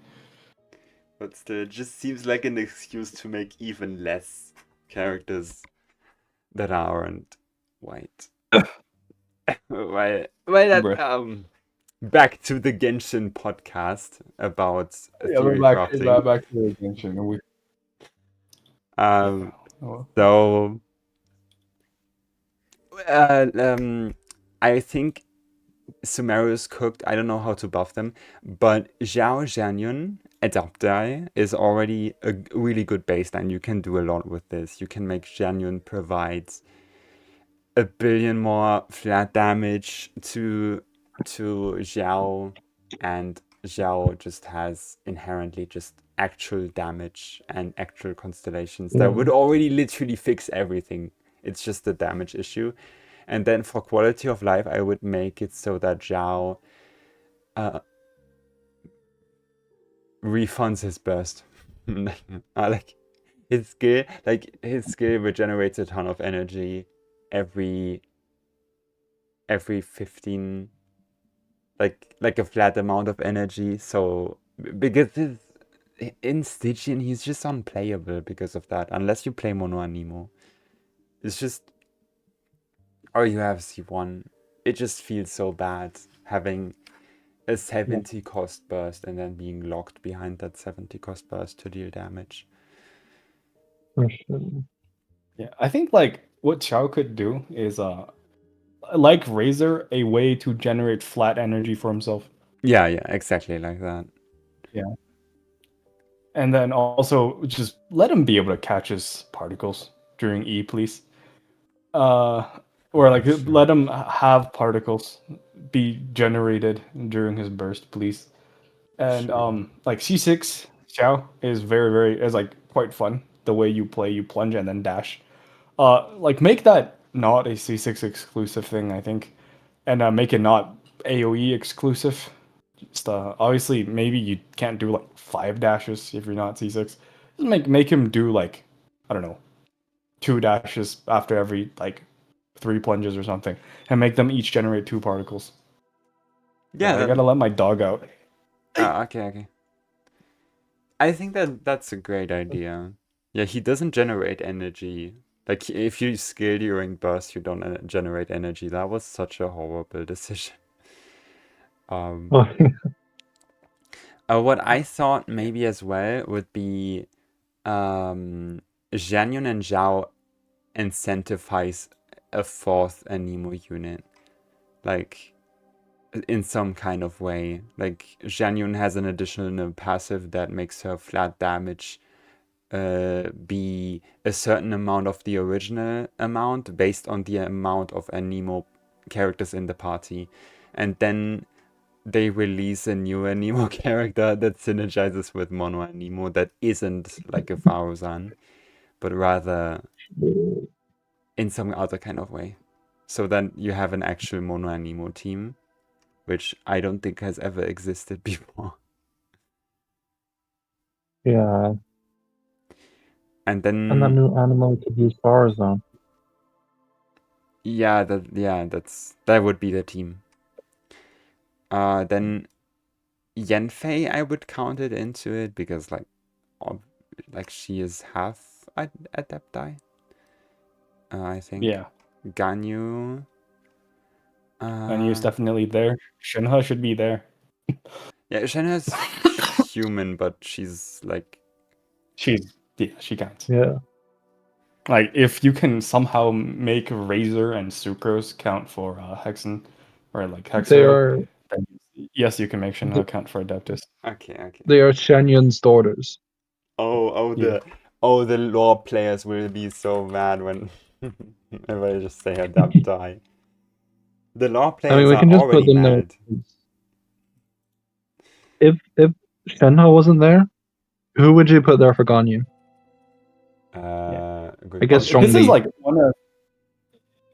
A: But still, it just seems like an excuse to make even less characters that aren't white. Back to the Genshin podcast about theorycrafting.
C: Back to the Genshin.
A: I think Sumeru's cooked. I don't know how to buff them, but Xiao Jianyun Adaptai is already a really good baseline. You can do a lot with this. You can make Jianyun provide 1 billion more flat damage to Xiao, and Xiao just has inherently just actual damage and actual constellations that would already literally fix everything. It's just a damage issue. And then for quality of life, I would make it so that Xiao refunds his burst. Like his skill regenerates a ton of energy every 15, like a flat amount of energy. So because in Stygian he's just unplayable because of that, unless you play Mono Anemo. It's just, or you have C1. It just feels so bad having a 70 cost burst and then being locked behind that 70 cost burst to deal damage.
C: Yeah, I think like what Xiao could do is like Razor, a way to generate flat energy for himself.
A: Yeah, exactly like that.
C: Yeah. And then also just let him be able to catch his particles during E, please. Or like let him have particles be generated during his burst, please. And like C6 Xiao is is like quite fun. The way you play, you plunge and then dash. Like make that not a C6 exclusive thing, I think, and make it not AOE exclusive. Just obviously maybe you can't do like 5 dashes if you're not C6. Just make him do like, I don't know, 2 dashes after every like 3 plunges or something, and make them each generate 2 particles.
A: Yeah,
C: I gotta let my dog out.
A: Okay. I think that's a great idea. Yeah, he doesn't generate energy. Like if you skill during burst, you don't generate energy. That was such a horrible decision. Um, what I thought maybe as well would be Jianyun and Zhao incentivize a fourth Anemo unit. Like in some kind of way. Like Jianyun has an additional passive that makes her flat damage be a certain amount of the original amount based on the amount of Anemo characters in the party. And then they release a new Anemo character that synergizes with Mono Anemo that isn't like a Faruzan, but rather in some other kind of way. So then you have an actual Mono Anemo team, which I don't think has ever existed before.
B: Yeah.
A: And
B: And that
A: then
B: new animal could use Faruzan.
A: that would be the team. Then Yanfei, I would count it into it because like she is half adepti. I think.
C: Yeah.
A: Ganyu.
C: Ganyu's definitely there. Shinha should be there.
A: Yeah, Shenna's human, but she's like.
C: She counts.
B: Yeah.
C: Like if you can somehow make Razor and Sucrose count for Hexen or like Hexer, then yes, you can make Shinha count for Adeptus.
A: Okay.
B: They are Shanyun's daughters.
A: The lore players will be so mad when if I just say adepti. The lore players
B: we
A: are
B: can just put
A: already
B: them there.
A: mad.
B: If Shenhe wasn't there, who would you put there for Ganyu?
A: I
B: guess
C: this is
B: Zhongli.
C: like one of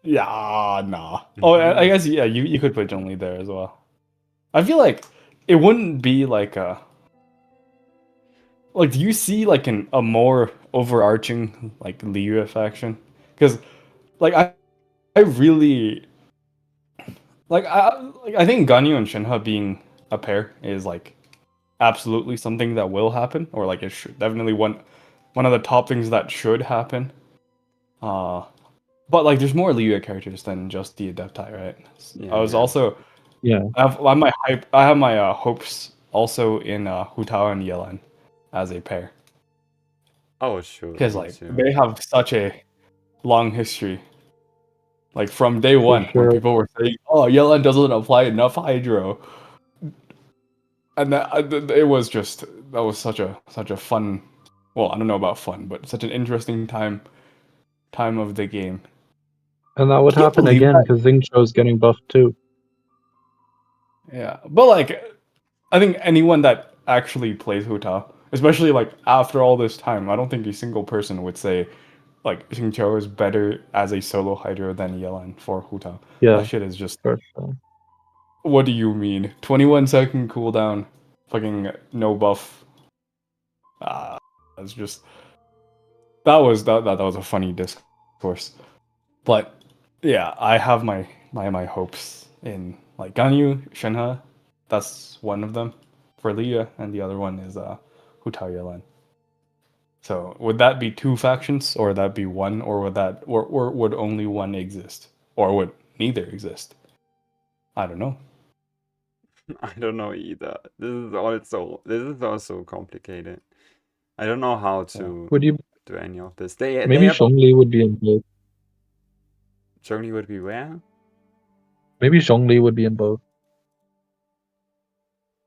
C: nah. Oh, I guess you could put Zhongli there as well. I feel like it wouldn't be like a do you see like a more overarching like Liu faction? Because like I really I think Ganyu and Shinha being a pair is like absolutely something that will happen, or like it should definitely one of the top things that should happen. But like there's more Liu characters than just the Adepti, right?
A: Yeah,
C: I was also I have my hopes also in Hu Tao and Yelan as a pair.
A: Oh sure.
C: Because like they have such a long history. Like from day one, when people were saying, "Oh, Yelan doesn't apply enough Hydro," and that was such a fun. Well, I don't know about fun, but such an interesting time of the game.
B: And that would happen again because Xingqiu's getting buffed too.
C: Yeah, but like, I think anyone that actually plays Hu Tao, especially like after all this time, I don't think a single person would say like Xingqiu is better as a solo Hydro than Yelan for Hu Tao.
B: Yeah,
C: that shit is just.
B: For sure.
C: What do you mean? 21-second cooldown, fucking no buff. That's just that was a funny discourse. But yeah, I have my hopes in like Ganyu, Shenhe. That's one of them for Liu, and the other one is Hu Tao Yelan. So would that be two factions, or would that be one, or would that or would only one exist, or would neither exist? I don't know.
A: I don't know either. This is also complicated. I don't know how to do any of this.
B: Maybe Zhongli would be in both.
A: Zhongli would be where?
B: Maybe Zhongli would be in both.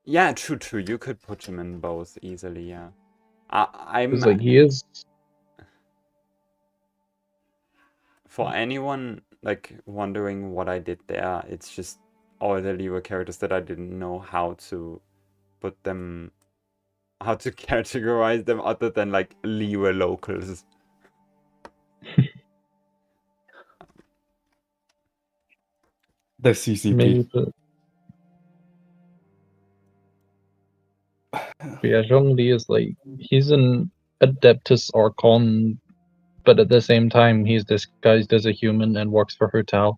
A: Yeah, true. You could put him in both easily. Yeah, I'm
B: like he is.
A: For anyone like wondering what I did there, it's just all the Liu characters that I didn't know how to put them, how to categorize them other than like Liu locals.
C: The CCP.
B: Maybe, yeah, Zhongli is like he's an Adeptus Archon, but at the same time he's disguised as a human and works for Hu Tao.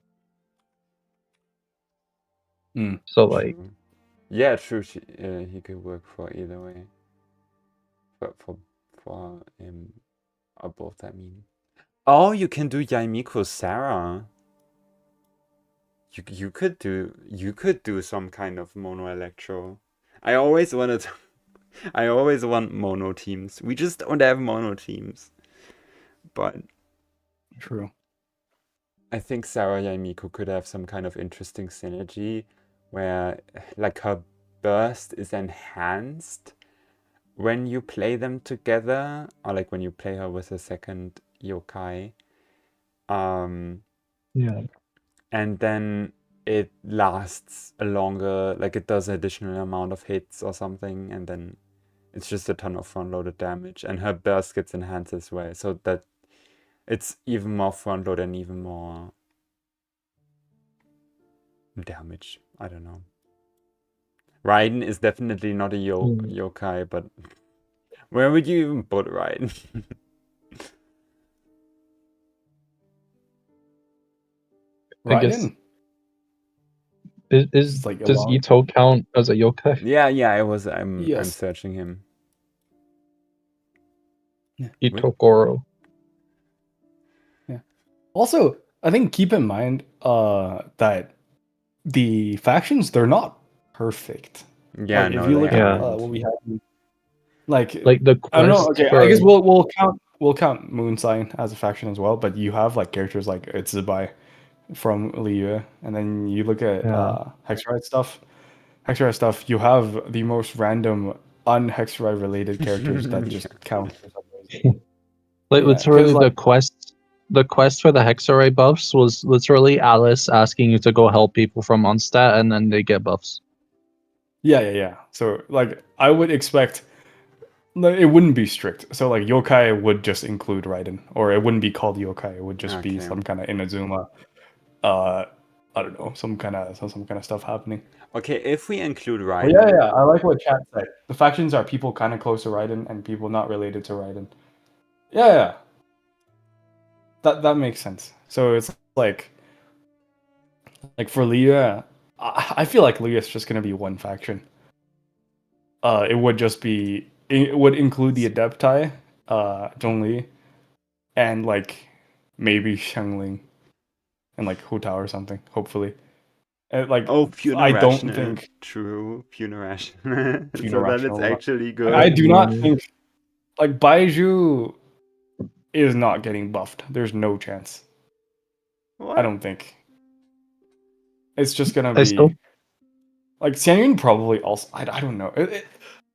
B: So like,
A: yeah, true. He could work for either way. for both, I mean. Oh, you can do Yaimiko Sarah. You could do some kind of mono electro. I always want mono teams. We just don't have mono teams. But
C: True.
A: I think Sarah Yaimiko could have some kind of interesting synergy where like her burst is enhanced when you play them together, or like when you play her with a second yokai.
B: Yeah.
A: And then it lasts a longer, like it does an additional amount of hits or something, and then it's just a ton of front-loaded damage, and her burst gets enhanced as well, so that it's even more front-loaded and even more damage. I don't know. Raiden is definitely not a yokai, but where would you even put Raiden?
B: I guess
C: Raiden?
B: does Ito count as a yokai?
A: Yeah, I'm
C: Yes.
A: searching him.
C: Yeah.
B: Itogoro.
C: Yeah. Also, I think keep in mind that the factions, they're not perfect.
A: Yeah,
C: like,
A: no,
C: if you look
A: they
C: at
A: aren't.
C: what we have, like
B: the quest
C: I don't know. Okay,
B: for...
C: I guess we'll count Moonsign as a faction as well. But you have like characters like Itsubai from Liyue, and then you look at Hexrite stuff. Hexrite stuff, you have the most random un-Hexrite related characters that just count for some reason.
B: Like
C: Yeah,
B: literally
C: 'cause, like,
B: the quest for the Hexarray buffs was literally Alice asking you to go help people from Mondstadt, and then they get buffs.
C: Yeah. So like I would expect it wouldn't be strict. So like yokai would just include Raiden, or it wouldn't be called yokai. It would just be
A: Okay.
C: some kind of Inazuma. I don't know, some kind of stuff happening.
A: Okay, if we include
C: But
A: Raiden,
C: yeah, I like what chat said. The factions are people kind of close to Raiden and people not related to Raiden. Yeah. That makes sense. So it's like for Liyue, I feel like Liyue is just gonna be one faction. It would include the Adepti, Zhongli, and like maybe Shengling, and like Hu Tao or something. Hopefully, like
A: Puna
C: I don't
A: Rational.
C: think
A: True, Puna Rational.
C: Puna
A: So that
C: Rational,
A: it's actually good.
C: I do not think like Baiju is not getting buffed. There's no chance.
A: What?
C: I don't think. It's just gonna be like Xianyun probably also. I don't know.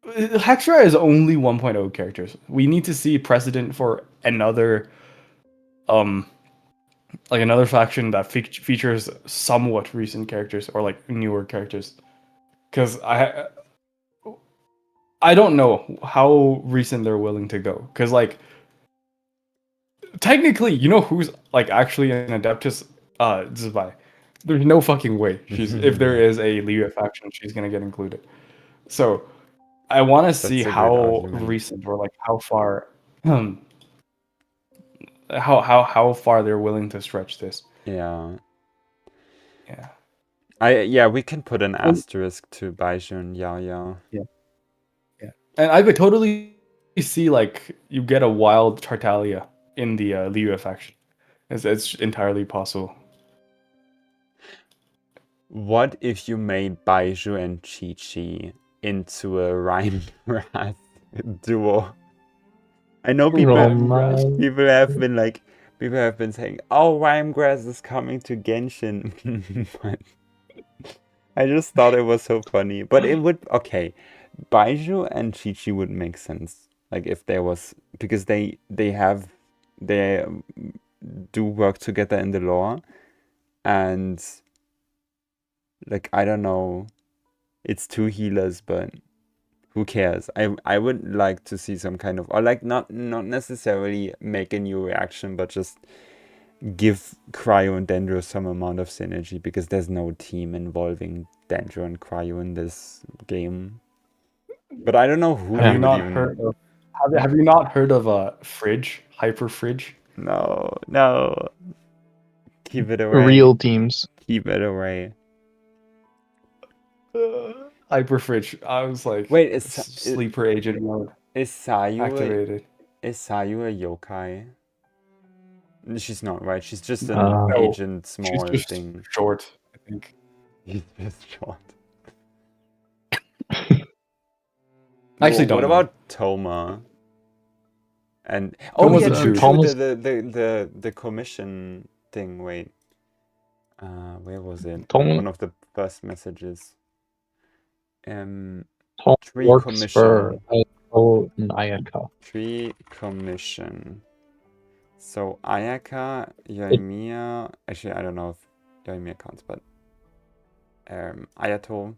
C: Hexra is only 1.0 characters. We need to see precedent for another like another faction that features somewhat recent characters or like newer characters. Because I don't know how recent they're willing to go. Because like technically, you know who's like actually an Adeptus Zibai. There's no fucking way if there is a Liyue faction, she's gonna get included. So I want to see how recent or like how far how far they're willing to stretch this.
A: Yeah.
C: Yeah.
A: We can put an asterisk to Baiju and Yao.
C: Yeah. And I could totally see like you get a wild Tartaglia in the Liyue faction. It's entirely possible.
A: What if you made Baiju and Chi-Chi into a rhyme wrath duo? I know people have been saying, "Oh, Rhymegrass is coming to Genshin," but I just thought it was so funny. But it would Baiju and Chi-Chi would make sense, like if there was, because they do work together in the lore, and like I don't know, it's two healers, but who cares? I would like to see some kind of, or like not necessarily make a new reaction, but just give Cryo and Dendro some amount of synergy, because there's no team involving Dendro and Cryo in this game. But I don't know who.
C: Have you not heard of Fridge, Hyper Fridge?
A: No. Keep it away.
B: Real teams.
A: Keep it away.
C: Hyper Fridge. I was like,
A: wait, it's
C: sleeper agent mode.
A: Is Sayu
C: activated.
A: a yokai? She's not, right? She's just an
B: No,
A: agent
C: She's
A: small
C: just
A: thing.
C: short, I think.
A: He's just short.
C: I actually don't
A: What
C: know.
A: about Toma? And
C: Toma's
A: yeah,
C: a
A: true,
C: dude.
B: Thomas-
A: the commission thing. Wait, where was it?
B: Toma
A: One of the first messages.
B: Tom
A: Tree
B: works for
A: commission.
B: and Ayaka.
A: Tree commission. So Ayaka, Yoimiya. Actually, I don't know if Yoimiya counts, but Ayato.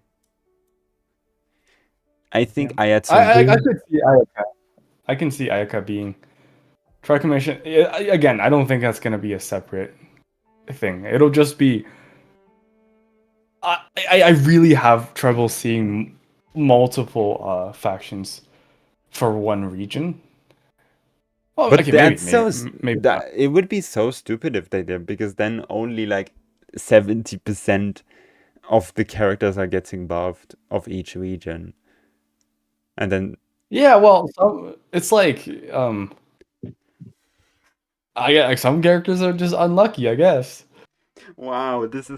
A: I think Ayato.
C: I could see Ayaka. I can see Ayaka being Tri Commission. Again, I don't think that's gonna be a separate thing. It'll just be. I really have trouble seeing multiple factions for one region. Well,
A: But
C: okay,
A: that's
C: maybe not.
A: that it would be so stupid if they did, because then only like 70% of the characters are getting buffed of each region. And then
C: Yeah, well, it's like some characters are just unlucky, I guess.
A: wow, this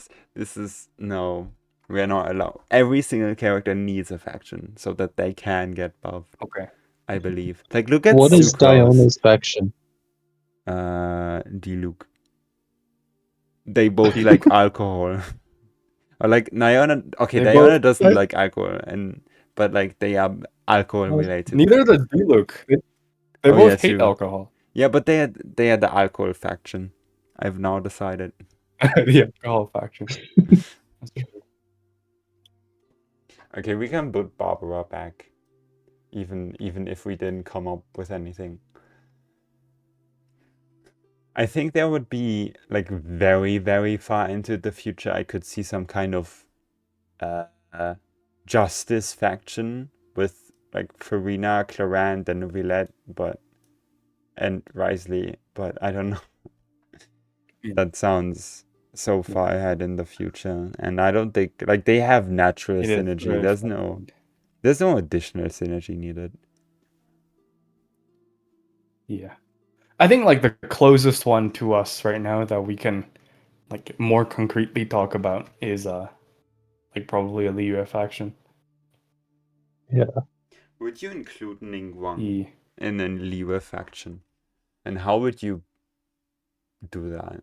A: is no. We're not allowed. Every single character needs a faction so that they can get buffed,
C: Okay.
A: I believe. Like look at
B: What is
A: Sucrose.
B: Diona's faction?
A: Diluc. They both like alcohol. Or like Diona, okay,
C: They
A: Diona
C: both
A: doesn't like alcohol, but like they are alcohol related.
C: neither does D-Look. They
A: Oh,
C: both
A: yeah,
C: hate
A: true.
C: alcohol.
A: Yeah, but they had the alcohol faction. I've now decided.
C: The alcohol faction. That's true.
A: Okay, we can put Barbara back, even if we didn't come up with anything. I think there would be like very, very far into the future, I could see some kind of justice faction with like Farina, Clarant, and Villette, and Risley, but I don't know. That sounds so far ahead in the future, and I don't think like they have natural
C: It is
A: synergy.
C: very
A: There's
C: fun.
A: no additional synergy needed.
C: Yeah. I think like the closest one to us right now that we can like more concretely talk about is like probably a Liu faction.
A: Would you include Ningguang
C: Yeah.
A: in a Liu faction? And how would you do that?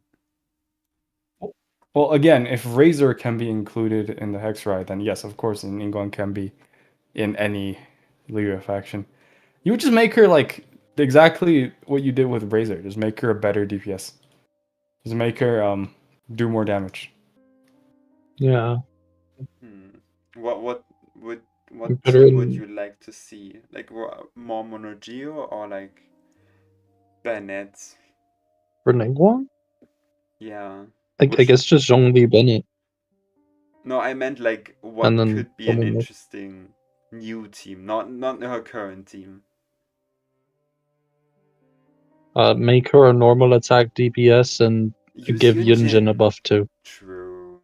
C: Well, again, if Razor can be included in the Hex Ride, then yes, of course, and Ningguang can be in any Liu faction. You would just make her like exactly what you did with Razor. Just make her a better DPS. Just make her do more damage.
B: Yeah.
A: What would
B: Better
A: team would
B: in-
A: you like to see? Like more Monogeo or like Bennett?
B: For Ningguang?
A: Yeah.
B: I guess just Zhongli Bennett.
A: No, I meant like what
B: And then
A: could be an
B: someone else.
A: interesting new team, not her current team.
B: Make her a normal attack DPS and give Yunjin a buff too.
A: True.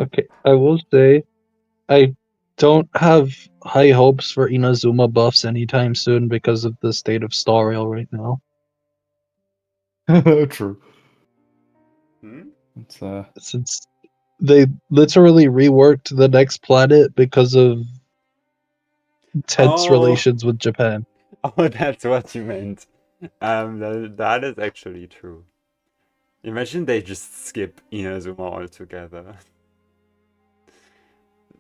B: Okay, I will say I don't have high hopes for Inazuma buffs anytime soon because of the state of Stariel right now.
C: True. It's
B: Since they literally reworked the next planet because of tense relations with Japan.
A: Oh, that's what you meant. That is actually true. Imagine they just skip Inazuma altogether.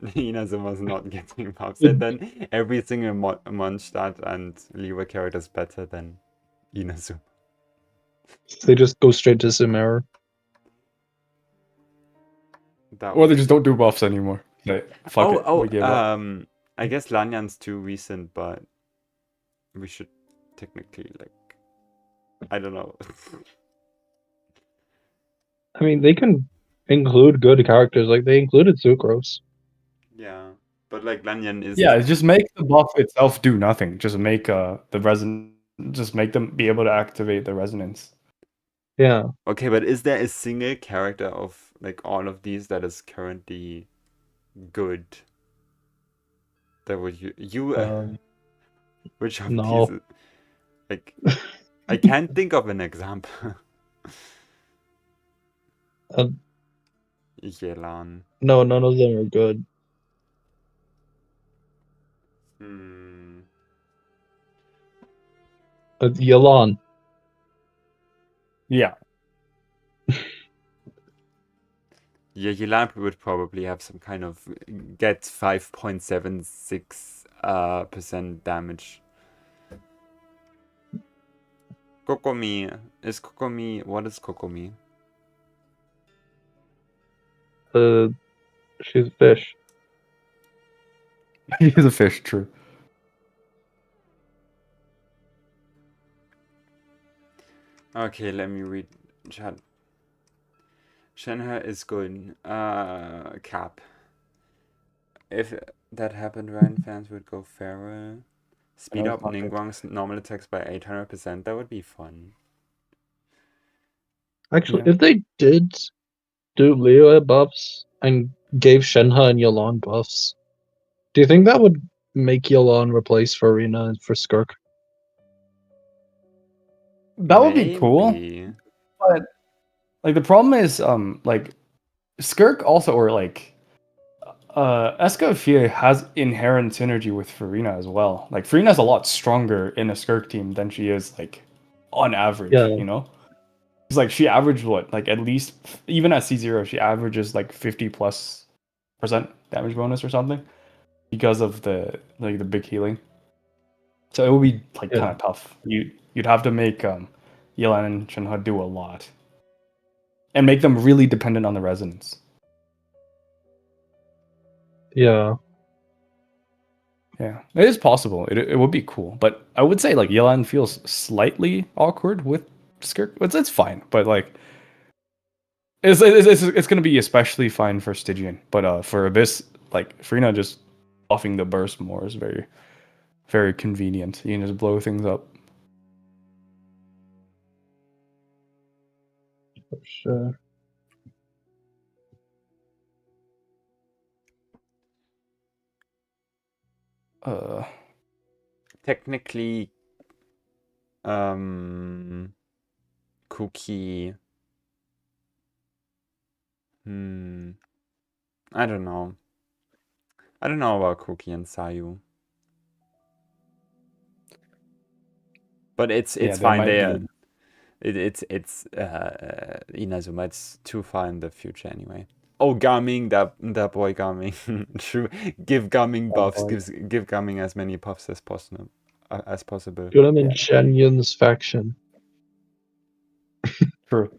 A: Inazuma's not getting buffs, and then every single Mondstadt and Liwa character is better than Inazuma.
B: They just go straight to Sumeru.
C: or they just don't do buffs anymore. Like, fuck it. We give up.
A: I guess Lanyan's too recent, but we should technically like, I don't know.
B: I mean, they can include good characters, like they included Sucrose.
A: Yeah, but like Lanyan is.
C: Yeah, just make the buff itself do nothing. Just make just make them be able to activate the resonance.
B: Yeah.
A: Okay, but is there a single character of like all of these that is currently good. That would you which of
B: No.
A: these? Like, I can't think of an example. Yelan.
B: No, none of them are good. Yelan.
C: Yeah.
A: Yeah, Yelan would probably have some kind of get 5.76% damage. Kokomi. What is Kokomi?
B: She's a fish.
C: He's a fish, true.
A: Okay, let me read chat. Shenhe is good. Cap. If that happened, Ryan fans would go feral. Speed up Ningguang's normal attacks by 800%. That would be fun.
B: Actually, if they did do Leo buffs and gave Shenhe and Yelan buffs, do you think that would make Yelan replace Farina for Skirk?
C: That would be cool. But like the problem is like Skirk also, or like Escafia has inherent synergy with Farina as well. Like Farina's a lot stronger in a Skirk team than she is like on average, you know? It's like she averaged what? Like at least even at C0 she averages like 50+% damage bonus or something because of the big healing. So it would be like kind of tough. You'd have to make Yelan and Shenhe do a lot. And make them really dependent on the resonance.
B: Yeah.
C: Yeah, it is possible. It would be cool, but I would say like Yelan feels slightly awkward with Skirk. It's fine, but like it's gonna be especially fine for Stygian. But for Abyss, like Farina just buffing the burst more is very, very convenient. You can just blow things up.
B: For sure.
A: Technically, Cookie. I don't know. I don't know about Cookie and Sayu. But it's fine. It's Inazuma. It's too far in the future anyway. Oh, Gaming, that boy Gaming. True. Give Gaming buffs. Give Gaming as many buffs as possible.
B: Put him in Shenyun's faction.
A: True.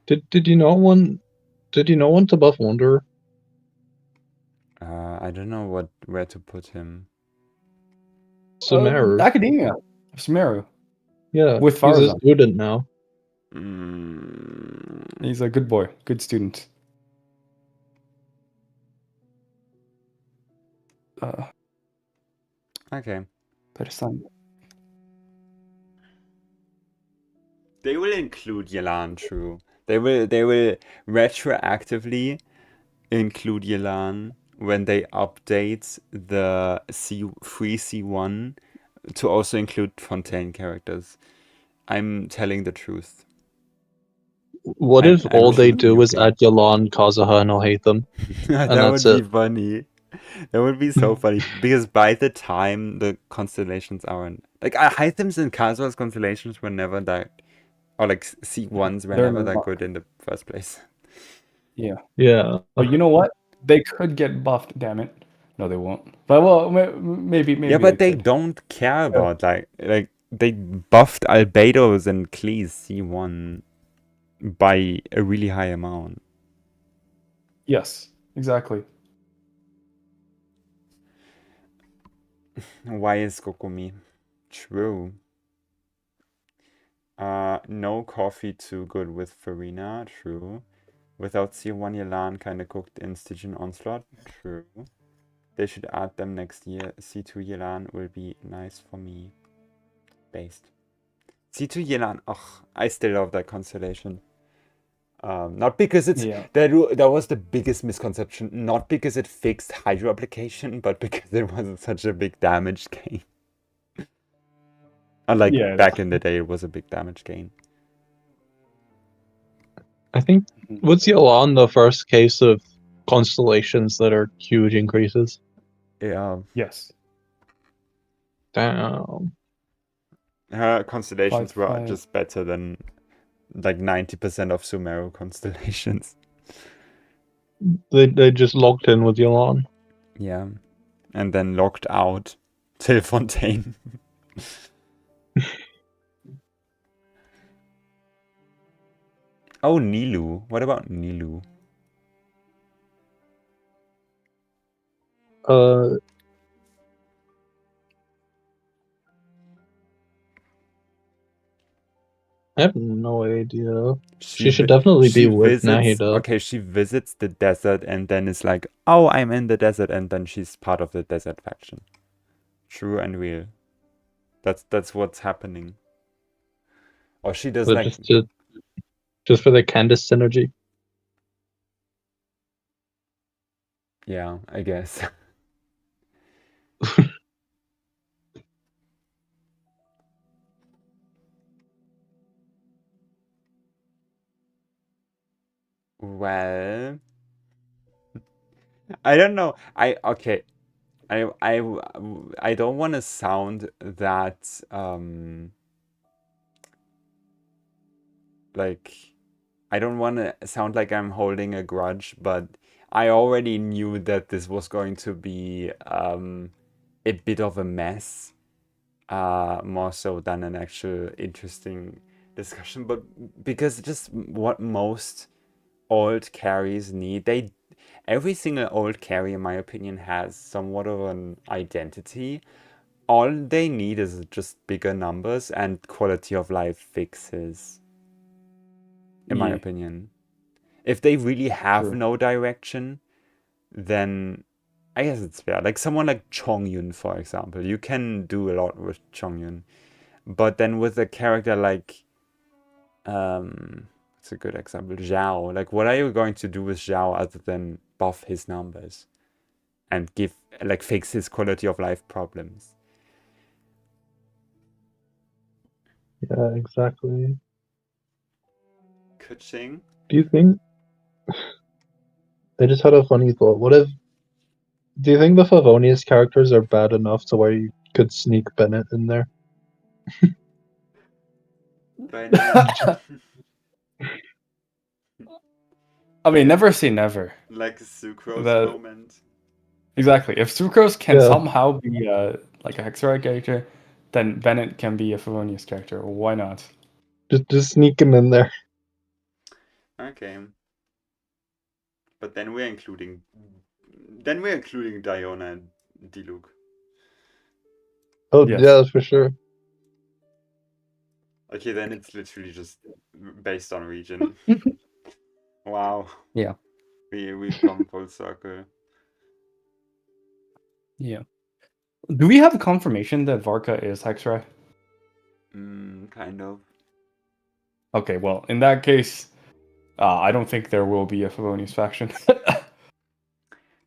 B: Did you not want to buff Wanderer?
A: I don't know where to put him.
B: Sumeru.
C: Academia. Sumeru.
B: Yeah.
C: With
B: He's a
C: Farazan.
B: student now.
C: He's a good boy, good student.
A: Okay.
C: Person.
A: They will include Yelan, true. They will retroactively include Yelan when they update the free C1 to also include Fontaine characters. I'm telling the truth.
B: What if all they do is add Yelan, Kazuha, and I'll hate them?
A: That would be funny. That would be so funny because by the time the constellations aren't like Hythams and Kazuha's constellations were never that, or like C1s were never that good in the first place.
C: Yeah.
B: Yeah.
C: But you know what? They could get buffed. Damn it. No, they won't. But well, maybe.
A: Yeah, but they don't care about like they buffed Albedos and Klees C1 by a really high amount.
C: Yes, exactly.
A: Why is Kokomi? True. No coffee too good with Farina. True. Without C1 Yelan kinda cooked in Stygian Onslaught. True. They should add them next year. C2 Yelan will be nice for me. Based. C2 Yelan. Ugh, I still love that constellation. Not because it's
C: Yeah.
A: that was the biggest misconception. Not because it fixed hydro application, but because it was such a big damage gain. Unlike
C: Yeah,
A: back in the day, it was a big damage gain.
B: I think was Yolan the first case of constellations that are huge increases?
A: Yeah,
C: Yes.
B: Damn.
A: her constellations were
C: 5.
A: just better than like 90% of Sumeru constellations.
B: They just locked in with Yolan.
A: Yeah, and then locked out till Fontaine. Oh, Nilu. What about Nilu?
B: I have no idea.
A: She
B: should definitely be with
A: visits.
B: Nahida.
A: Okay, she visits the desert and then is like, "Oh, I'm in the desert," and then she's part of the desert faction. True and real. That's what's happening. Or she does
B: But
A: like
B: just for the Candace synergy.
A: yeah, I guess. Well, I don't know. Okay. I don't want to sound that like I don't want to sound like I'm holding a grudge, but I already knew that this was going to be a bit of a mess, more so than an actual interesting discussion. But because just what most old carries need, every single old carry, in my opinion, has somewhat of an identity. All they need is just bigger numbers and quality of life fixes, in my opinion. If they really have no direction, then I guess it's fair. Like someone like Chongyun, for example, you can do a lot with Chongyun, but then with a character like, it's a good example, Zhao. Like, what are you going to do with Zhao other than buff his numbers and fix his quality of life problems?
B: Yeah, exactly.
A: Kuching?
B: Do you think? I just had a funny thought. Do you think the Favonius characters are bad enough to where you could sneak Bennett in there?
C: I mean, never say never.
A: Like a Sucrose moment.
C: Exactly. If Sucrose can
B: Yeah.
C: somehow be like a Hexerite character, then Bennett can be a Favonius character. Why not?
B: Just sneak him in there.
A: Okay. But then we're including Diona and Diluc.
B: Oh
C: Yes.
B: yeah, for sure.
A: Okay, then it's literally just based on region. Wow.
C: Yeah.
A: We've come full circle.
C: Yeah. Do we have confirmation that Varka is Hexerite?
A: Kind of.
C: Okay, well, in that case, I don't think there will be a Favonius faction.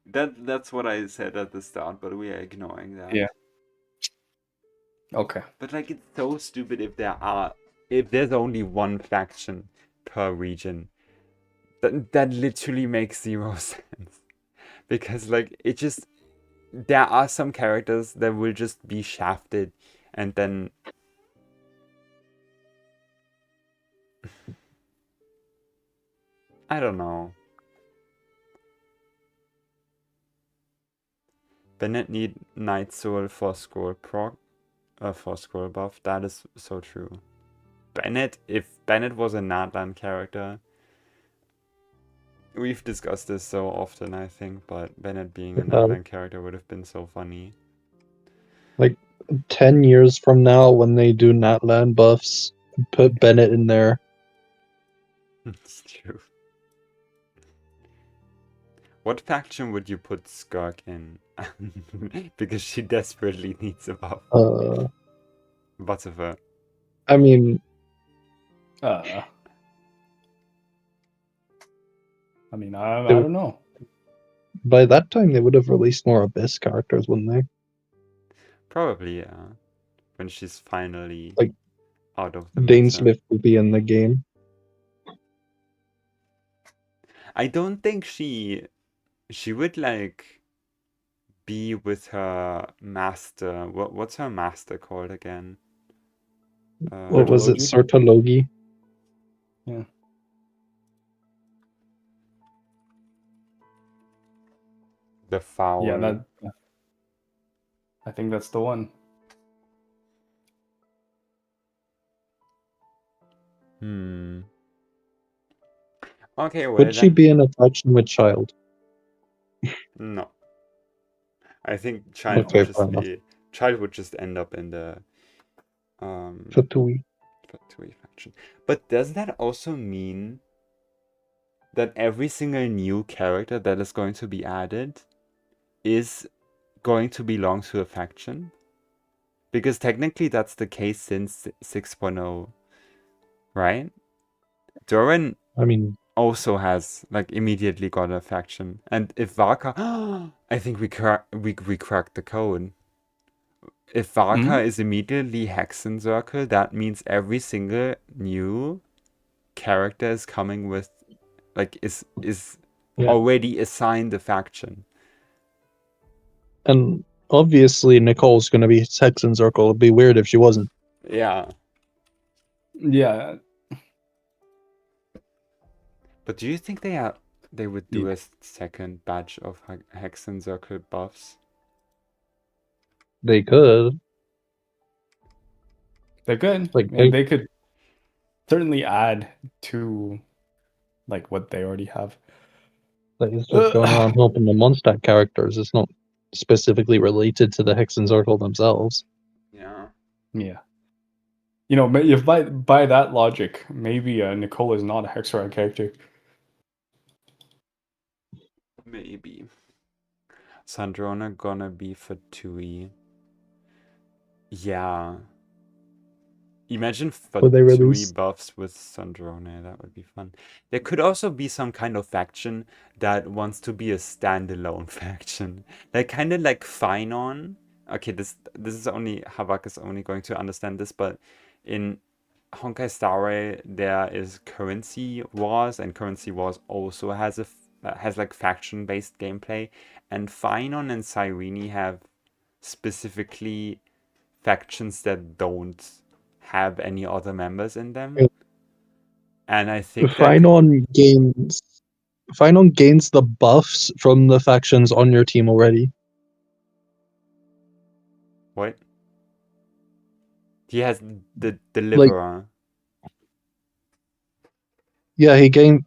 A: That's what I said at the start, but we are ignoring that.
C: Yeah. Okay.
A: But like, it's so stupid if there's only one faction per region. That literally makes zero sense. Because like there are some characters that will just be shafted and then I don't know. Bennett need Night Soul for scroll proc, for scroll buff. That is so true. If Bennett was a Natlan character, we've discussed this so often, I think, but Bennett being a Natlan character would have been so funny.
B: Like 10 years from now, when they do Natlan buffs, put Bennett in there.
A: It's true. What faction would you put Skirk in? Because she desperately needs a buff. Butterfer.
B: I mean,
C: I mean, I
B: They-
C: don't know.
B: By that time, they would have released more Abyss characters, wouldn't they?
A: Probably, yeah. When she's finally
B: Like,
A: out of the
B: Dane
A: meta.
B: Smith will be in the game.
A: I don't think she would like be with her master. What's her master called again?
B: What was it?
C: Sartologi?
B: Sartologi?
C: Yeah.
A: The foul.
C: Yeah, I think that's the one.
A: Okay, well
B: Would she
A: then.
B: be in a faction with Child?
A: No. I think Child
B: Okay,
A: would
B: fair
A: just
B: enough.
A: be Child would just end up in the
B: Fatui.
A: Fatui faction. But does that also mean that every single new character that is going to be added is going to belong to a faction? Because technically that's the case since 6.0, right? Doran
B: I mean,
A: also has like immediately got a faction, and if Vaka, I think we cracked the code. If Vaka is immediately Hexen Circle, that means every single new character is coming with, like, is
B: yeah.
A: already assigned a faction.
B: And obviously, Nicole's going to be Hexen Circle. It'd be weird if she wasn't.
A: Yeah.
C: Yeah.
A: But do you think they would do a second batch of Hexen Circle buffs?
B: They could.
C: They could.
B: Like,
C: And they could certainly add to like what they already have.
B: Like, it's just going around helping the Mondstadt characters. It's not specifically related to the Hexen Circle themselves.
A: Yeah.
C: Yeah. You know, if by that logic, maybe Nicole is not a Hexer character.
A: Maybe. Sandrona gonna be for Tui. Yeah. Imagine
B: Would they
A: Fatui
B: release?
A: buffs with Sandrone, that would be fun. There could also be some kind of faction that wants to be a standalone faction. Like kind of like Finon. Okay, this is only Havaach is only going to understand this, but in Honkai Star Rail there is Currency Wars, and Currency Wars also has has like faction-based gameplay, and Finon and Cyrene have specifically factions that don't have any other members in them.
B: Yeah.
A: And I think
B: Finon gains the buffs from the factions on your team already.
A: What? He has the deliverer.
B: Yeah, he gained.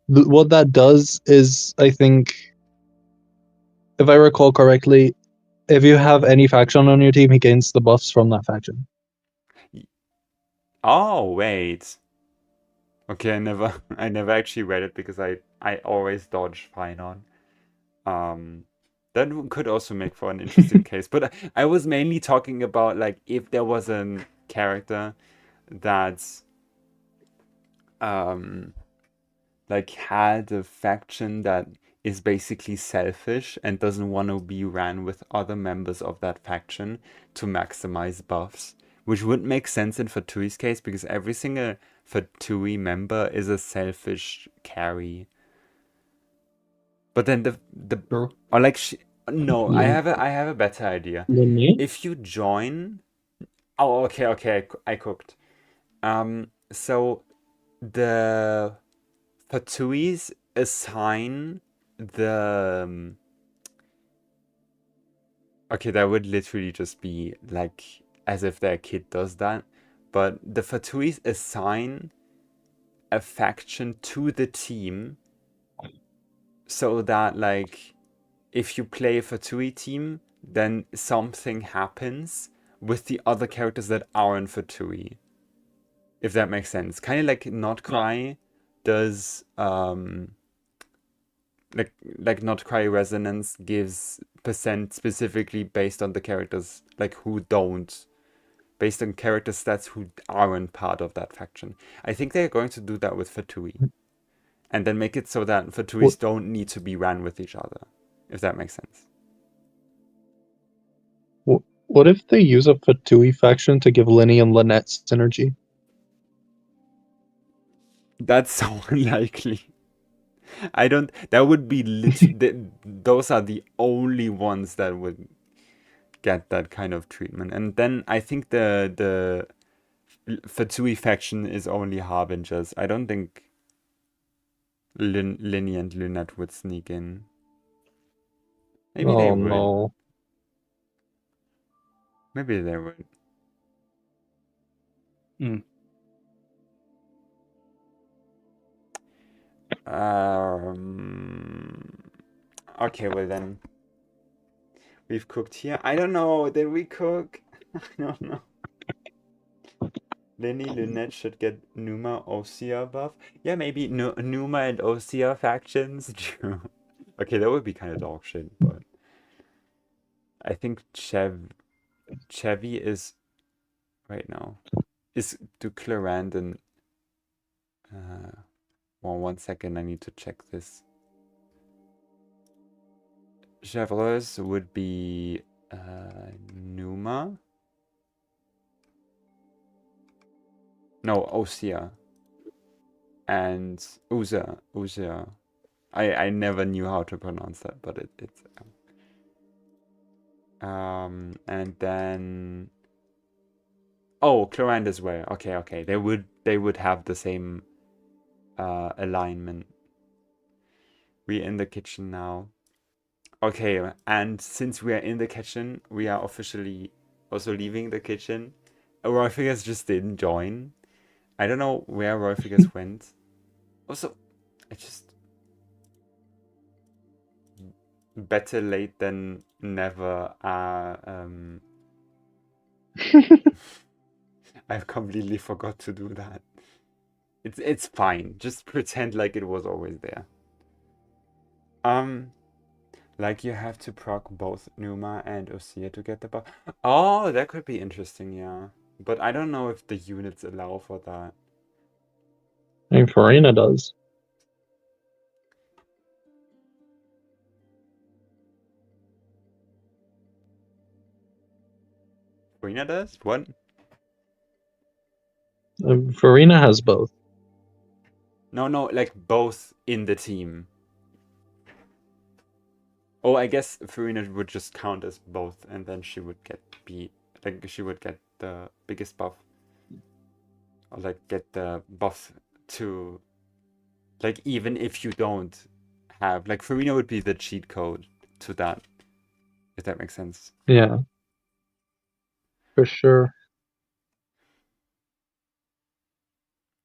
B: What that does is, I think, if I recall correctly, if you have any faction on your team, he gains the buffs from that faction.
A: Oh, wait. Okay, I never actually read it because I always dodge Finon. That could also make for an interesting case. But I was mainly talking about like if there was a character that's like had a faction that is basically selfish and doesn't want to be ran with other members of that faction to maximize buffs, which would make sense in Fatui's case because every single Fatui member is a selfish carry. But then or like no, I have a better idea. If you join, oh okay, I cooked. So the Fatuis assign the okay, that would literally just be like as if their kid does that, but the Fatuis assign a faction to the team so that like if you play a Fatui team, then something happens with the other characters that aren't Fatui. If that makes sense. Kind of like Not Cry does like Not Cry Resonance gives percent specifically based on the characters like who don't, based on character stats who aren't part of that faction. I think they're going to do that with Fatui. and then make it so that Fatuis don't need to be ran with each other, if that makes sense.
B: What if they use a Fatui faction to give Linny and Lynette synergy?
A: That's so unlikely. I don't. That would be those are the only ones that would get that kind of treatment. And then I think the Fatui faction is only harbingers. I don't think Linny and Lynette would sneak in. Maybe they would.
B: No.
A: Maybe they would. Okay, well then. We've cooked here. I don't know. Did we cook? I don't know. Linny, Lynette should get Numa, Osea buff. Yeah, maybe Numa and Osea factions. True. Okay, that would be kind of dog shit, but I think Chevy is right now. Is to Clarendon. Well, 1 second. I need to check this. Chevreuse would be Numa. No, Osea. And Uzia. I never knew how to pronounce that, but it's and then Clorand as well. Okay. They would have the same alignment. We're in the kitchen now. Okay, and since we are in the kitchen, we are officially also leaving the kitchen. Royfigas just didn't join. I don't know where Royfigas went. Also, I just better late than never. I've completely forgot to do that. It's fine. Just pretend like it was always there. Like you have to proc both Numa and Osea to get the buff. Oh, that could be interesting, yeah. But I don't know if the units allow for that.
B: I mean, Farina does.
A: Farina does? What?
B: Farina has both.
A: No, like both in the team. Oh, I guess Farina would just count as both, and then she would get she would get the biggest buff. Or like get the buff to, like, even if you don't have, like, Farina would be the cheat code to that, if that makes sense.
B: Yeah. For sure.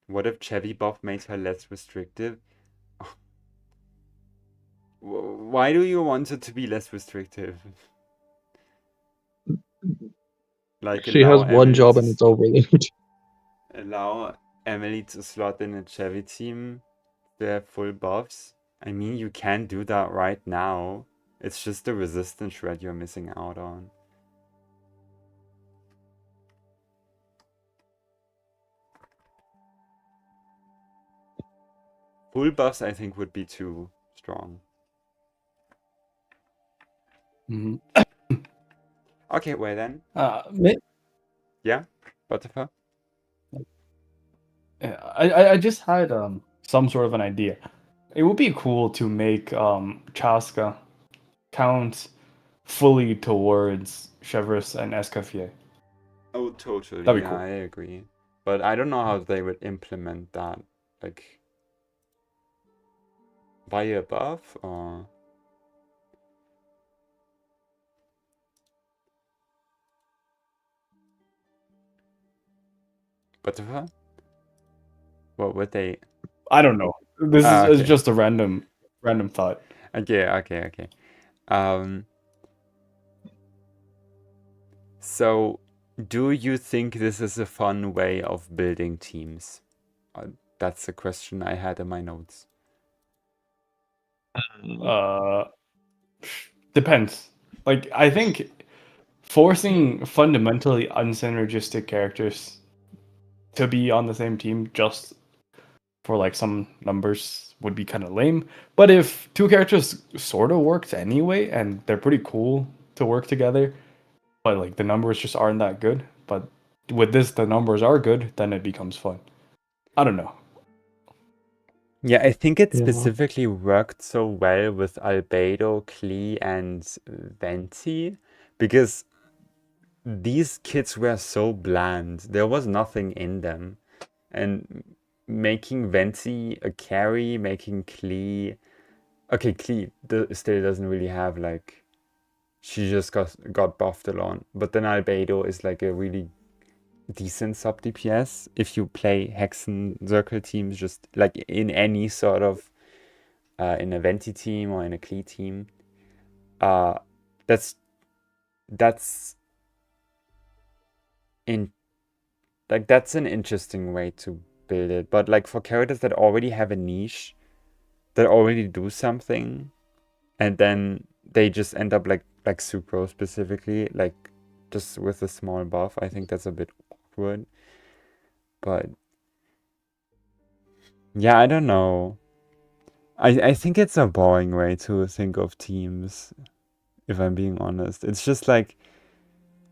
A: What if Chevy buff made her less restrictive? Why do you want it to be less restrictive? Like,
B: she has one job and it's overload.
A: Allow Emily to slot in a Chevy team to have full buffs. I mean, you can do that right now. It's just the resistance shred you're missing out on. Full buffs, I think, would be too strong. Okay, well then. Yeah, Butterfer?
C: I just had some sort of an idea. It would be cool to make Chaska count fully towards Chevreuse and Escoffier.
A: Oh, totally.
C: That'd be
A: yeah,
C: cool.
A: I agree. But I don't know how they would implement that. Like, via a buff or... Butterfer? What would they...
C: I don't know. This is just a random thought.
A: Okay. So, do you think this is a fun way of building teams? That's the question I had in my notes.
C: Depends. Like, I think forcing fundamentally unsynergistic characters to be on the same team just for like some numbers would be kind of lame. But if two characters sort of worked anyway, and they're pretty cool to work together, but like the numbers just aren't that good. But with this, the numbers are good, then it becomes fun. I don't know.
A: Yeah, I think it
B: Yeah.
A: specifically worked so well with Albedo, Klee, and Venti because these kids were so bland. There was nothing in them. And making Venti a carry, making Klee... Okay, Klee still doesn't really have, like... She just got buffed alone. But then Albedo is like a really decent sub DPS if you play Hexen Circle teams, just like in any sort of in a Venti team or in a Klee team. That's in like that's an interesting way to build it. But like for characters that already have a niche, that already do something, and then they just end up like Sucrose specifically, like just with a small buff, I think that's a bit awkward. But yeah, I don't know. I think it's a boring way to think of teams, if I'm being honest. It's just like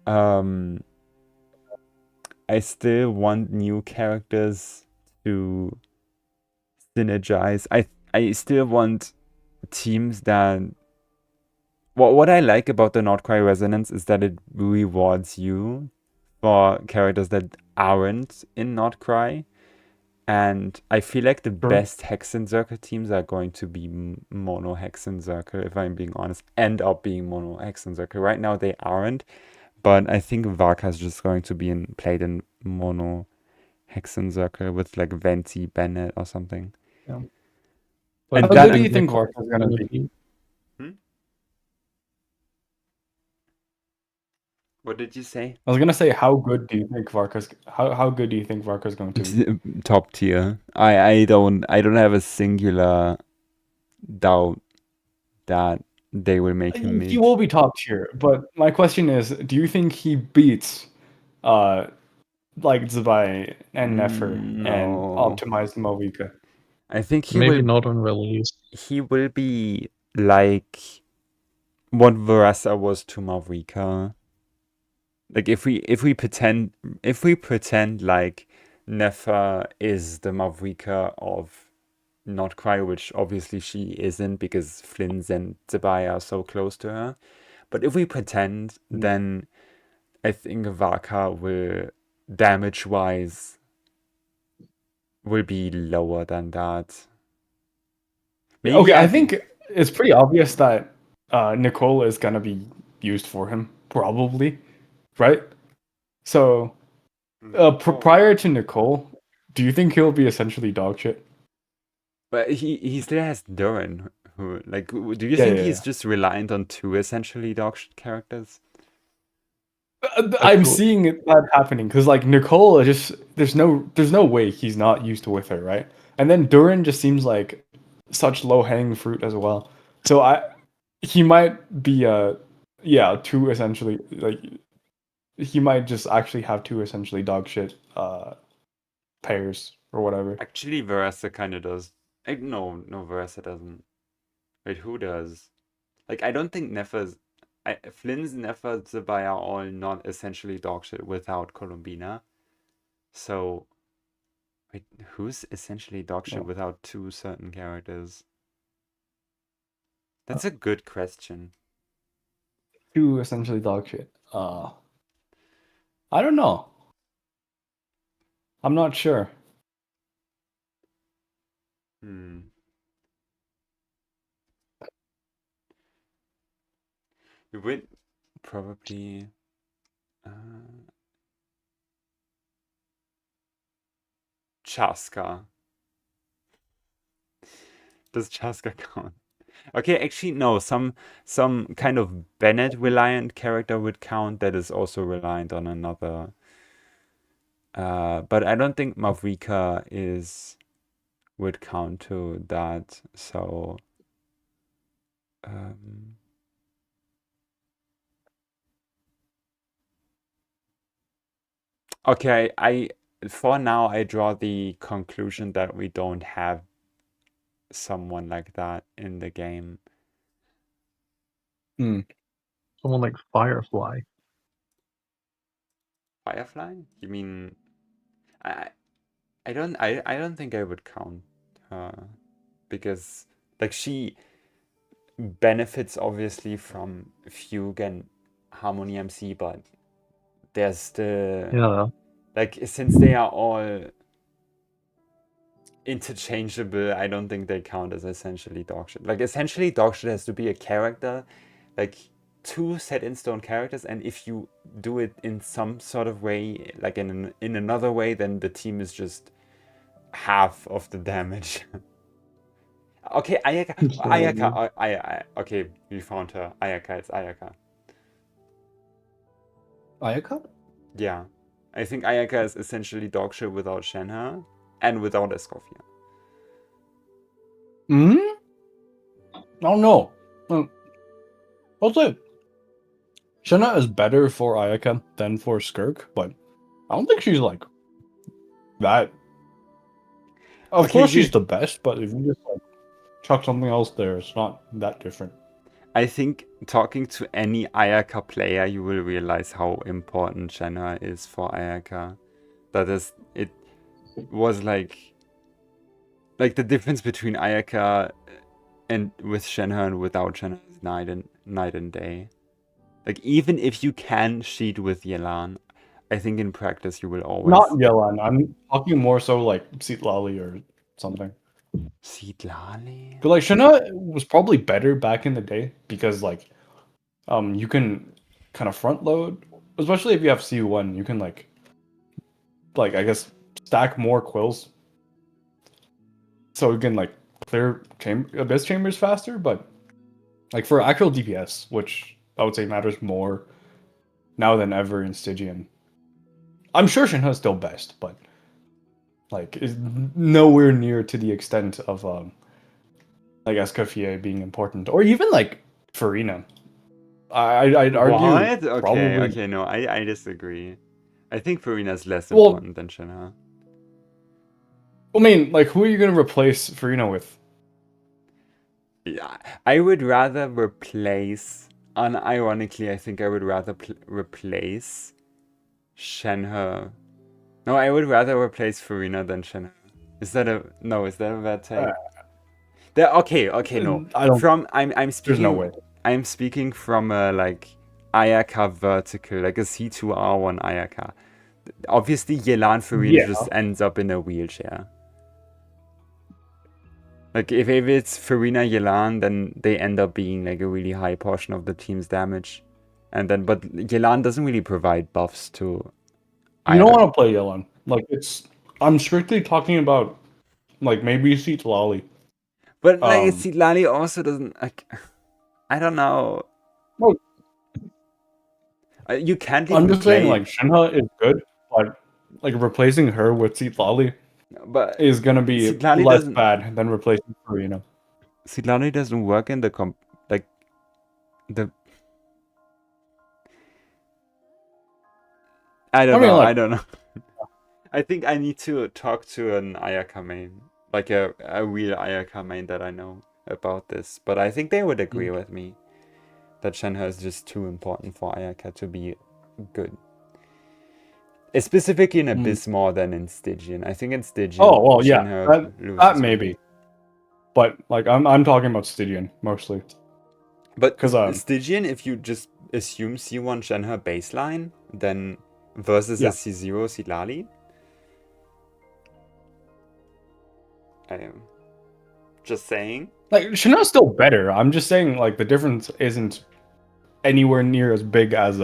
A: I still want new characters to synergize. I still want teams that what I like about the Nordcry Resonance is that it rewards you for characters that aren't in Nordcry. And I feel like the
C: Sure.
A: best Hexen Circle teams are going to be mono Hexen Circle, if I'm being honest, end up being mono Hexen Circle. Right now they aren't, but I think Varka is just going to be played in mono Hexen Circle with like Venti, Bennett or something.
C: Yeah.
B: But
C: How good do you think Vark is gonna be?
A: What did you say?
C: I was gonna say, how good do you think Varka's? How good do you think Varka's going to be?
A: Top tier. I don't have a singular doubt that they will make him
C: He
A: mid.
C: will be top tier, but my question is, do you think he beats like Zabai and Nefer and
A: No.
C: optimized Mavika?
A: I think he
B: maybe
A: will
B: not on release.
A: he will be like what Verasa was to Mavrika. Like if we pretend like Nefer is the Mavrika of Nordcry, which obviously she isn't because Flynn's and Zabai are so close to her. But if we pretend, then I think Vaka will, damage-wise, will be lower than that. Maybe
C: Okay, I think it's pretty obvious that Nicole is gonna be used for him, probably, right? So, prior to Nicole, do you think he'll be essentially dog shit?
A: But he still has Durin, who like. Do you
C: Yeah,
A: think
C: yeah,
A: he's
C: yeah.
A: just reliant on two essentially dog shit characters?
C: I'm seeing that happening because like Nicole, just there's no way he's not used to with her, right? And then Durin just seems like such low hanging fruit as well. So he might be two essentially like he might just actually have two essentially dog shit pairs or whatever.
A: Actually, Verasa kind of does. No, Verasa doesn't. Wait, who does? Like, I don't think Flynn's, Nefer, Zabai are all not essentially dog shit without Columbina. So, wait, who's essentially dog shit without two certain characters? That's a good question.
C: Two essentially dog shit. I don't know. I'm not sure.
A: You would probably. Chaska. Does Chaska count? Okay, actually, no. Some kind of Bennett reliant character would count that is also reliant on another. But I don't think Mavrika would count to that. So, okay, for now, I draw the conclusion that we don't have someone like that in the game.
B: Someone like Firefly.
A: Firefly? You mean I I don't think I would count her because like she benefits obviously from Fugue and Harmony MC, but there's the
B: Yeah.
A: like since they are all interchangeable, I don't think they count as essentially dogshit. Like essentially dogshit has to be a character, like two set in stone characters, and if you do it in some sort of way, like in another way, then the team is just half of the damage. Okay, okay, we found her. Ayaka, it's Ayaka.
C: Ayaka?
A: Yeah. I think Ayaka is essentially dogshit without Shenhe and without Escoffier.
C: I don't know. I'll say Shenhe is better for Ayaka than for Skirk, but I don't think she's like that. Of
A: Okay,
C: course, she's the best, but if you just like chuck something else there, it's not that different.
A: I think talking to any Ayaka player, you will realize how important Shenhe is for Ayaka. That is, it was like the difference between Ayaka and with Shenhe and without Shenhe is night and day. Like even if you can cheat with Yelan, I think in practice you will always
C: Not Yelan. I'm talking more so like Citlali or something.
A: Citlali?
C: But like Shenhe was probably better back in the day because like you can kind of front load, especially if you have C1, you can like I guess stack more quills. So you can like clear abyss chambers faster, but like for actual DPS, which I would say matters more now than ever in Stygian. I'm sure Shenhe is still best, but like is nowhere near to the extent of like Escoffier being important, or even like Farina. I'd argue
A: What? Okay,
C: probably.
A: okay, no, I disagree. I think Farina's less important than Shenhe.
C: I mean, like, who are you gonna replace Farina with?
A: Yeah, I would rather replace. Unironically, I think I would rather replace Shenhe. No, I would rather replace Farina than Shenhe. Is that a no? Is that a bad take? Okay, no.
C: I don't.
A: I'm
C: There's no
A: speaking.
C: way.
A: I'm speaking from a like Ayaka vertical, like a C2R1 Ayaka. Obviously, Yelan Farina
C: Yeah.
A: just ends up in a wheelchair. Like if it's Farina Yelan, then they end up being like a really high portion of the team's damage, and then but Yelan doesn't really provide buffs to.
C: You don't want to play Yelan. Like it's. I'm strictly talking about like maybe Citlali.
A: But like Citlali also doesn't like. I don't know.
C: Well,
A: You can't
C: I'm
A: even
C: just
A: play.
C: saying like Shenhe is good, but like replacing her with Citlali
A: but
C: is gonna be
A: Citlali
C: less
A: doesn't.
C: bad than replacing Farina.
A: Citlali doesn't work in the like the. I don't know. I don't know. I think I need to talk to an Ayaka main, like a real Ayaka main that I know about this. But I think they would agree with me that Shenhe is just too important for Ayaka to be good. Specifically in Abyss more than in Stygian. I think in Stygian.
C: Oh well, yeah,
A: Shenhe
C: that maybe. But like I'm talking about Stygian mostly.
A: But because Stygian, if you just assume C1 Shenhe baseline, then versus a C0 Citlali. I am just saying.
C: Like Shenhe's still better. I'm just saying like the difference isn't anywhere near as big as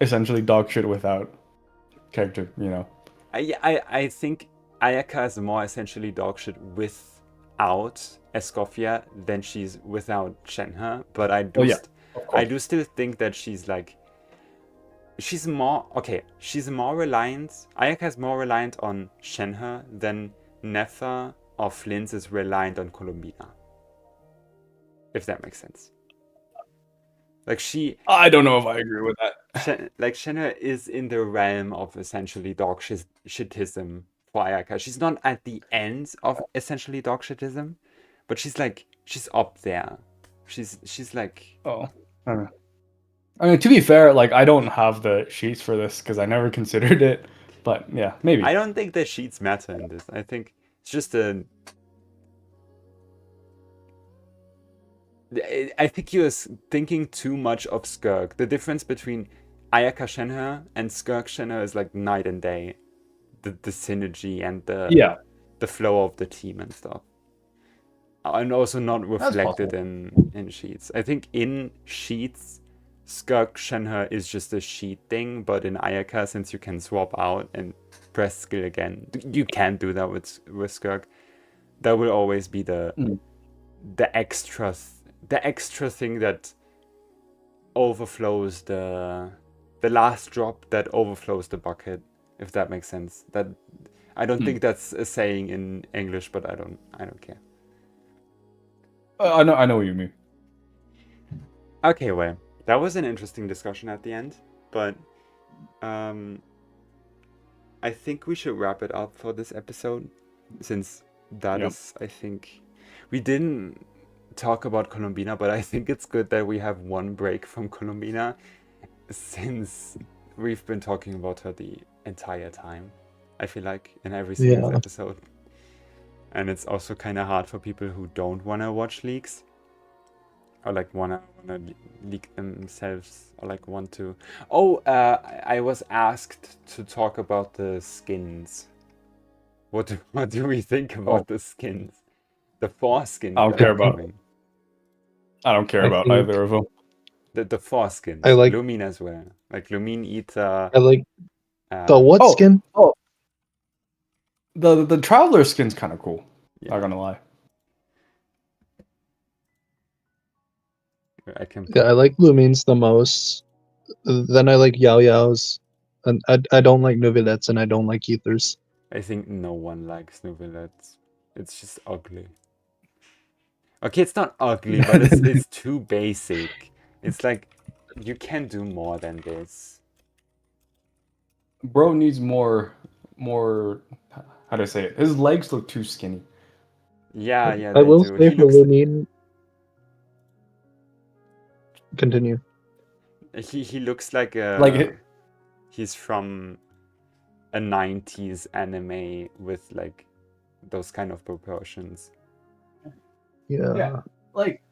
C: essentially dog shit without character, you know.
A: I think Ayaka is more essentially dog shit without Escoffier than she's without Shenhe, but I do still think that she's more reliant. Ayaka is more reliant on Shenhe than Nether or Flint is reliant on Columbina. If that makes sense. Like
C: I don't know if I agree with that.
A: Like Shenhe is in the realm of essentially dog shitism for Ayaka. She's not at the end of essentially dog shitism, but she's up there. She's like
C: Oh, I don't know. I mean, to be fair, like I don't have the sheets for this because I never considered it. But yeah, maybe.
A: I don't think the sheets matter in this. I think it's just a. I think you're thinking too much of Skirk. The difference between Ayaka Shenhe and Skirk Shenhe is like night and day. The synergy and
C: Yeah,
A: the flow of the team and stuff. And also not
C: that's
A: reflected
C: possible.
A: in sheets. I think in sheets, Skirk Shenhe is just a sheet thing, but in Ayaka, since you can swap out and press skill again, you can't do that with Skirk. That will always be
C: Mm.
A: the extra thing that overflows the last drop that overflows the bucket, if that makes sense. That I don't think that's a saying in English, but I don't care.
C: I know what you mean.
A: Okay, well, that was an interesting discussion at the end, but I think we should wrap it up for this episode, since that
C: Yep.
A: is, I think, we didn't talk about Colombina, but I think it's good that we have one break from Colombina, since we've been talking about her the entire time, I feel like, in every single
B: Yeah.
A: episode. And it's also kind of hard for people who don't want to watch leaks, or like wanna leak themselves, or like want to. Oh, I was asked to talk about the skins. What do we think about the skins? The 4 skins
C: I don't
A: that
C: care
A: are
C: about.
A: coming.
C: I don't care
B: I
C: about
B: think
C: either of them.
A: The 4
B: I
A: skins.
B: like
A: Lumine as well. Like Lumine, Ether.
B: I like the what
C: Oh,
B: skin?
C: oh, the traveler skin's kind of cool.
A: Yeah,
C: Not gonna lie.
A: I can.
B: Yeah, I like Lumines the most. Then I like Yao Yao's. And I don't like Nouvelettes and I don't like Ethers.
A: I think no one likes Nouvelettes. It's just ugly. Okay, it's not ugly, but it's too basic. It's like you can do more than this.
C: Bro needs more. How do I say it? His legs look too skinny.
A: Yeah,
B: I
A: they
B: will
A: do.
B: say
A: He
B: for
A: looks.
B: Lumine. Continue.
A: He looks like he's from a 90s anime with like those kind of proportions.
B: Yeah.
C: Like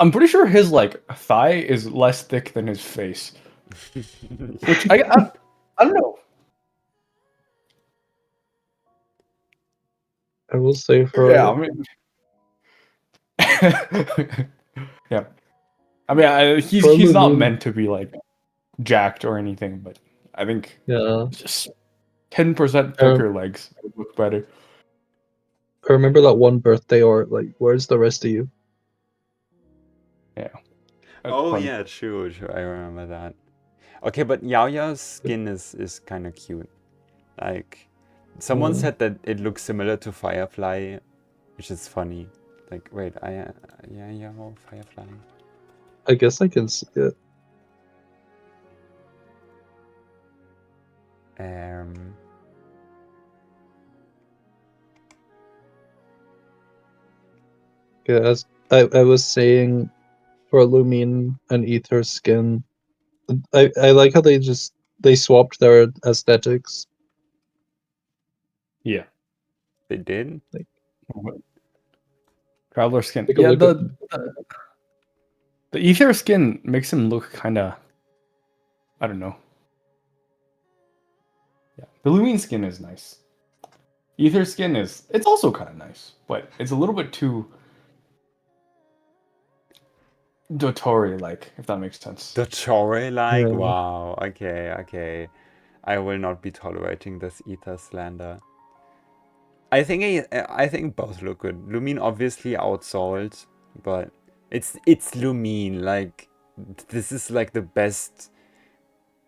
C: I'm pretty sure his like thigh is less thick than his face. Which I don't know.
B: I will say for
C: Yeah, I mean, yeah. I mean, he's not
B: Lumine,
C: meant to be like jacked or anything, but I think
B: yeah.
C: just 10% thicker legs would look better.
B: I remember that one birthday or like, where's the rest of you?
C: Yeah.
A: Oh
C: funny.
A: yeah, true. I remember that. Okay, but Yao Yao's skin is kind of cute. Like, someone said that it looks similar to Firefly, which is funny. Like, wait, Yao Firefly.
B: I guess I can see it. Yeah, as I was saying, for Lumine and Ether skin, I like how they swapped their aesthetics.
C: Yeah.
A: They did?
B: Like,
C: Traveler skin.
B: take a
C: Yeah,
B: look
C: the ether skin makes him look kind of, I don't know. Yeah, the Lumine skin is nice. Ether skin it's also kind of nice, but it's a little bit too Dotori like, if that makes sense.
A: Dotori like?
B: Yeah.
A: Wow. Okay. I will not be tolerating this ether slander. I think both look good. Lumine obviously outsold, but it's Lumine. Like, this is like the best.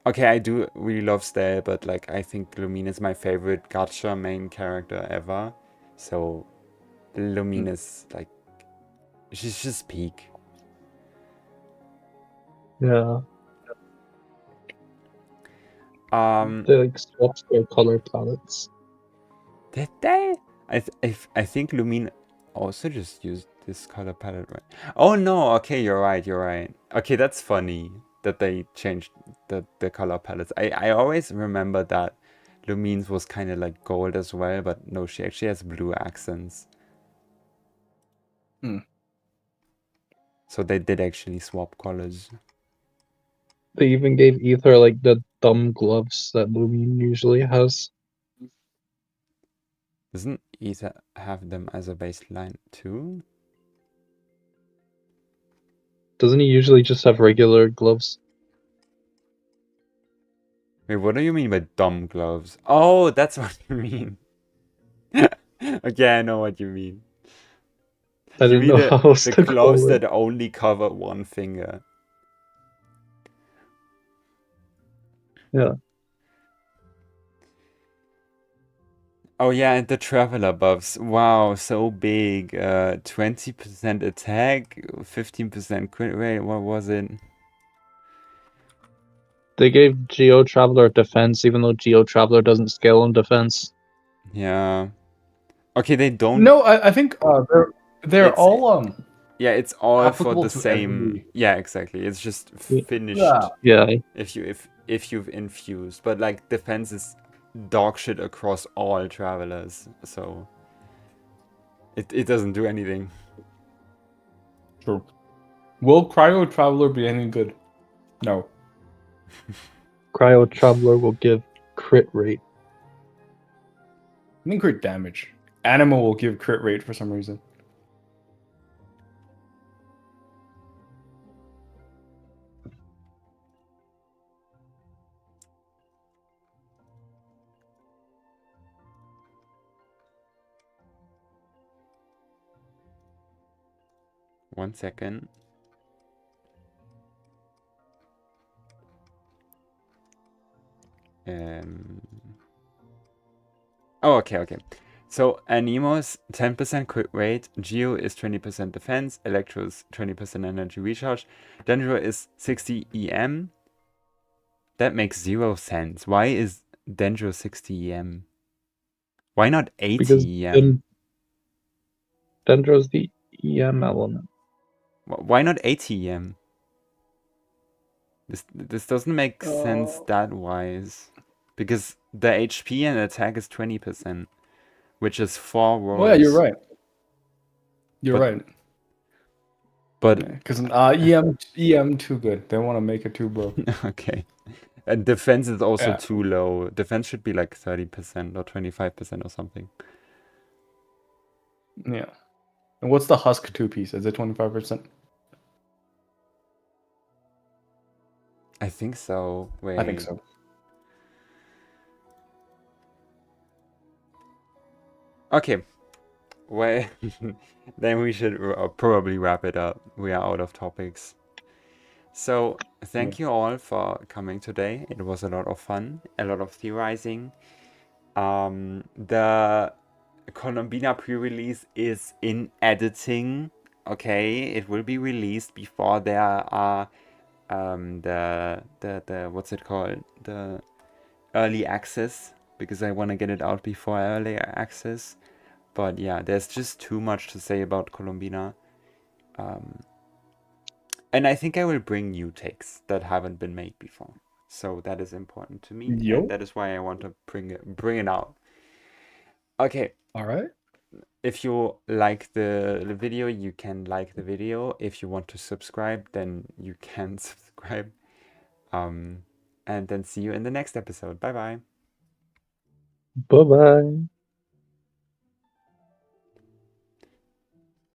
A: Okay, I do really love Stay, but like I think Lumine is my favorite gacha main character ever. So Lumine is like, she's just peak.
B: Yeah. They like swapped their color palettes.
A: Did they? I think Lumine also just used this color palette, right? Oh no, okay, you're right, you're right. Okay, that's funny that they changed the color palettes. I always remember that Lumine's was kind of like gold as well, but no, she actually has blue accents.
C: Hmm.
A: So they did actually swap colors.
B: They even gave Ether like the dumb gloves that Lumine usually has.
A: Doesn't Ether have them as a baseline too?
B: Doesn't he usually just have regular gloves?
A: Wait, what do you mean by dumb gloves? Oh, that's what you mean. Okay, I know what you mean.
B: I
A: You
B: didn't
A: mean
B: know how else
A: the
B: to
A: gloves
B: call it.
A: that only cover one finger.
B: Yeah.
A: Oh yeah, and the traveler buffs. Wow, so big. 20% attack, 15% crit rate. What was it?
B: They gave Geo Traveler defense, even though Geo Traveler doesn't scale on defense.
A: Yeah. Okay, they don't.
C: No, I think they're
A: It's
C: all
A: yeah, it's all for
C: applicable
A: the
C: to
A: same.
C: every.
A: Yeah, exactly. It's just
B: Yeah.
A: finished
B: Yeah.
A: if you've infused, but like defense is dog shit across all travelers, so it doesn't do anything.
C: True. Will Cryo Traveler be any good? No.
B: Cryo Traveler will give crit rate.
C: I think crit damage. Animal will give crit rate for some reason.
A: One second. Oh, okay. So Anemos 10% crit rate, Geo is 20% defense, Electro is 20% energy recharge, Dendro is 60 EM. That makes 0 sense. Why is Dendro 60 EM? Why not 80
B: Because
A: EM?
B: Dendro's the EM element.
A: Why not 80 EM? This doesn't make sense that wise. Because the HP and attack is 20%, which is 4 rolls.
C: Oh yeah, you're right. You're
A: But-
C: right.
A: But
C: Because EM too good. They want to make it too broke.
A: okay. And defense is also
C: Yeah.
A: too low. Defense should be like 30% or 25% or something.
C: Yeah. And what's the husk two piece? Is it 25%?
A: I think so. Wait.
C: I think so.
A: Okay. Well, then we should probably wrap it up. We are out of topics. So, thank you all for coming today. It was a lot of fun, a lot of theorizing. The Colombina pre-release is in editing. Okay, it will be released before there are the what's it called, the early access, because I want to get it out before early access. But yeah, there's just too much to say about Colombina. And I think I will bring new takes that haven't been made before. So that is important to me.
C: Yo.
A: And that is why I want to bring it out. Okay.
C: All right.
A: If you like the video, you can like the video. If you want to subscribe, then you can subscribe. And then see you in the next episode. Bye bye.
B: Bye bye.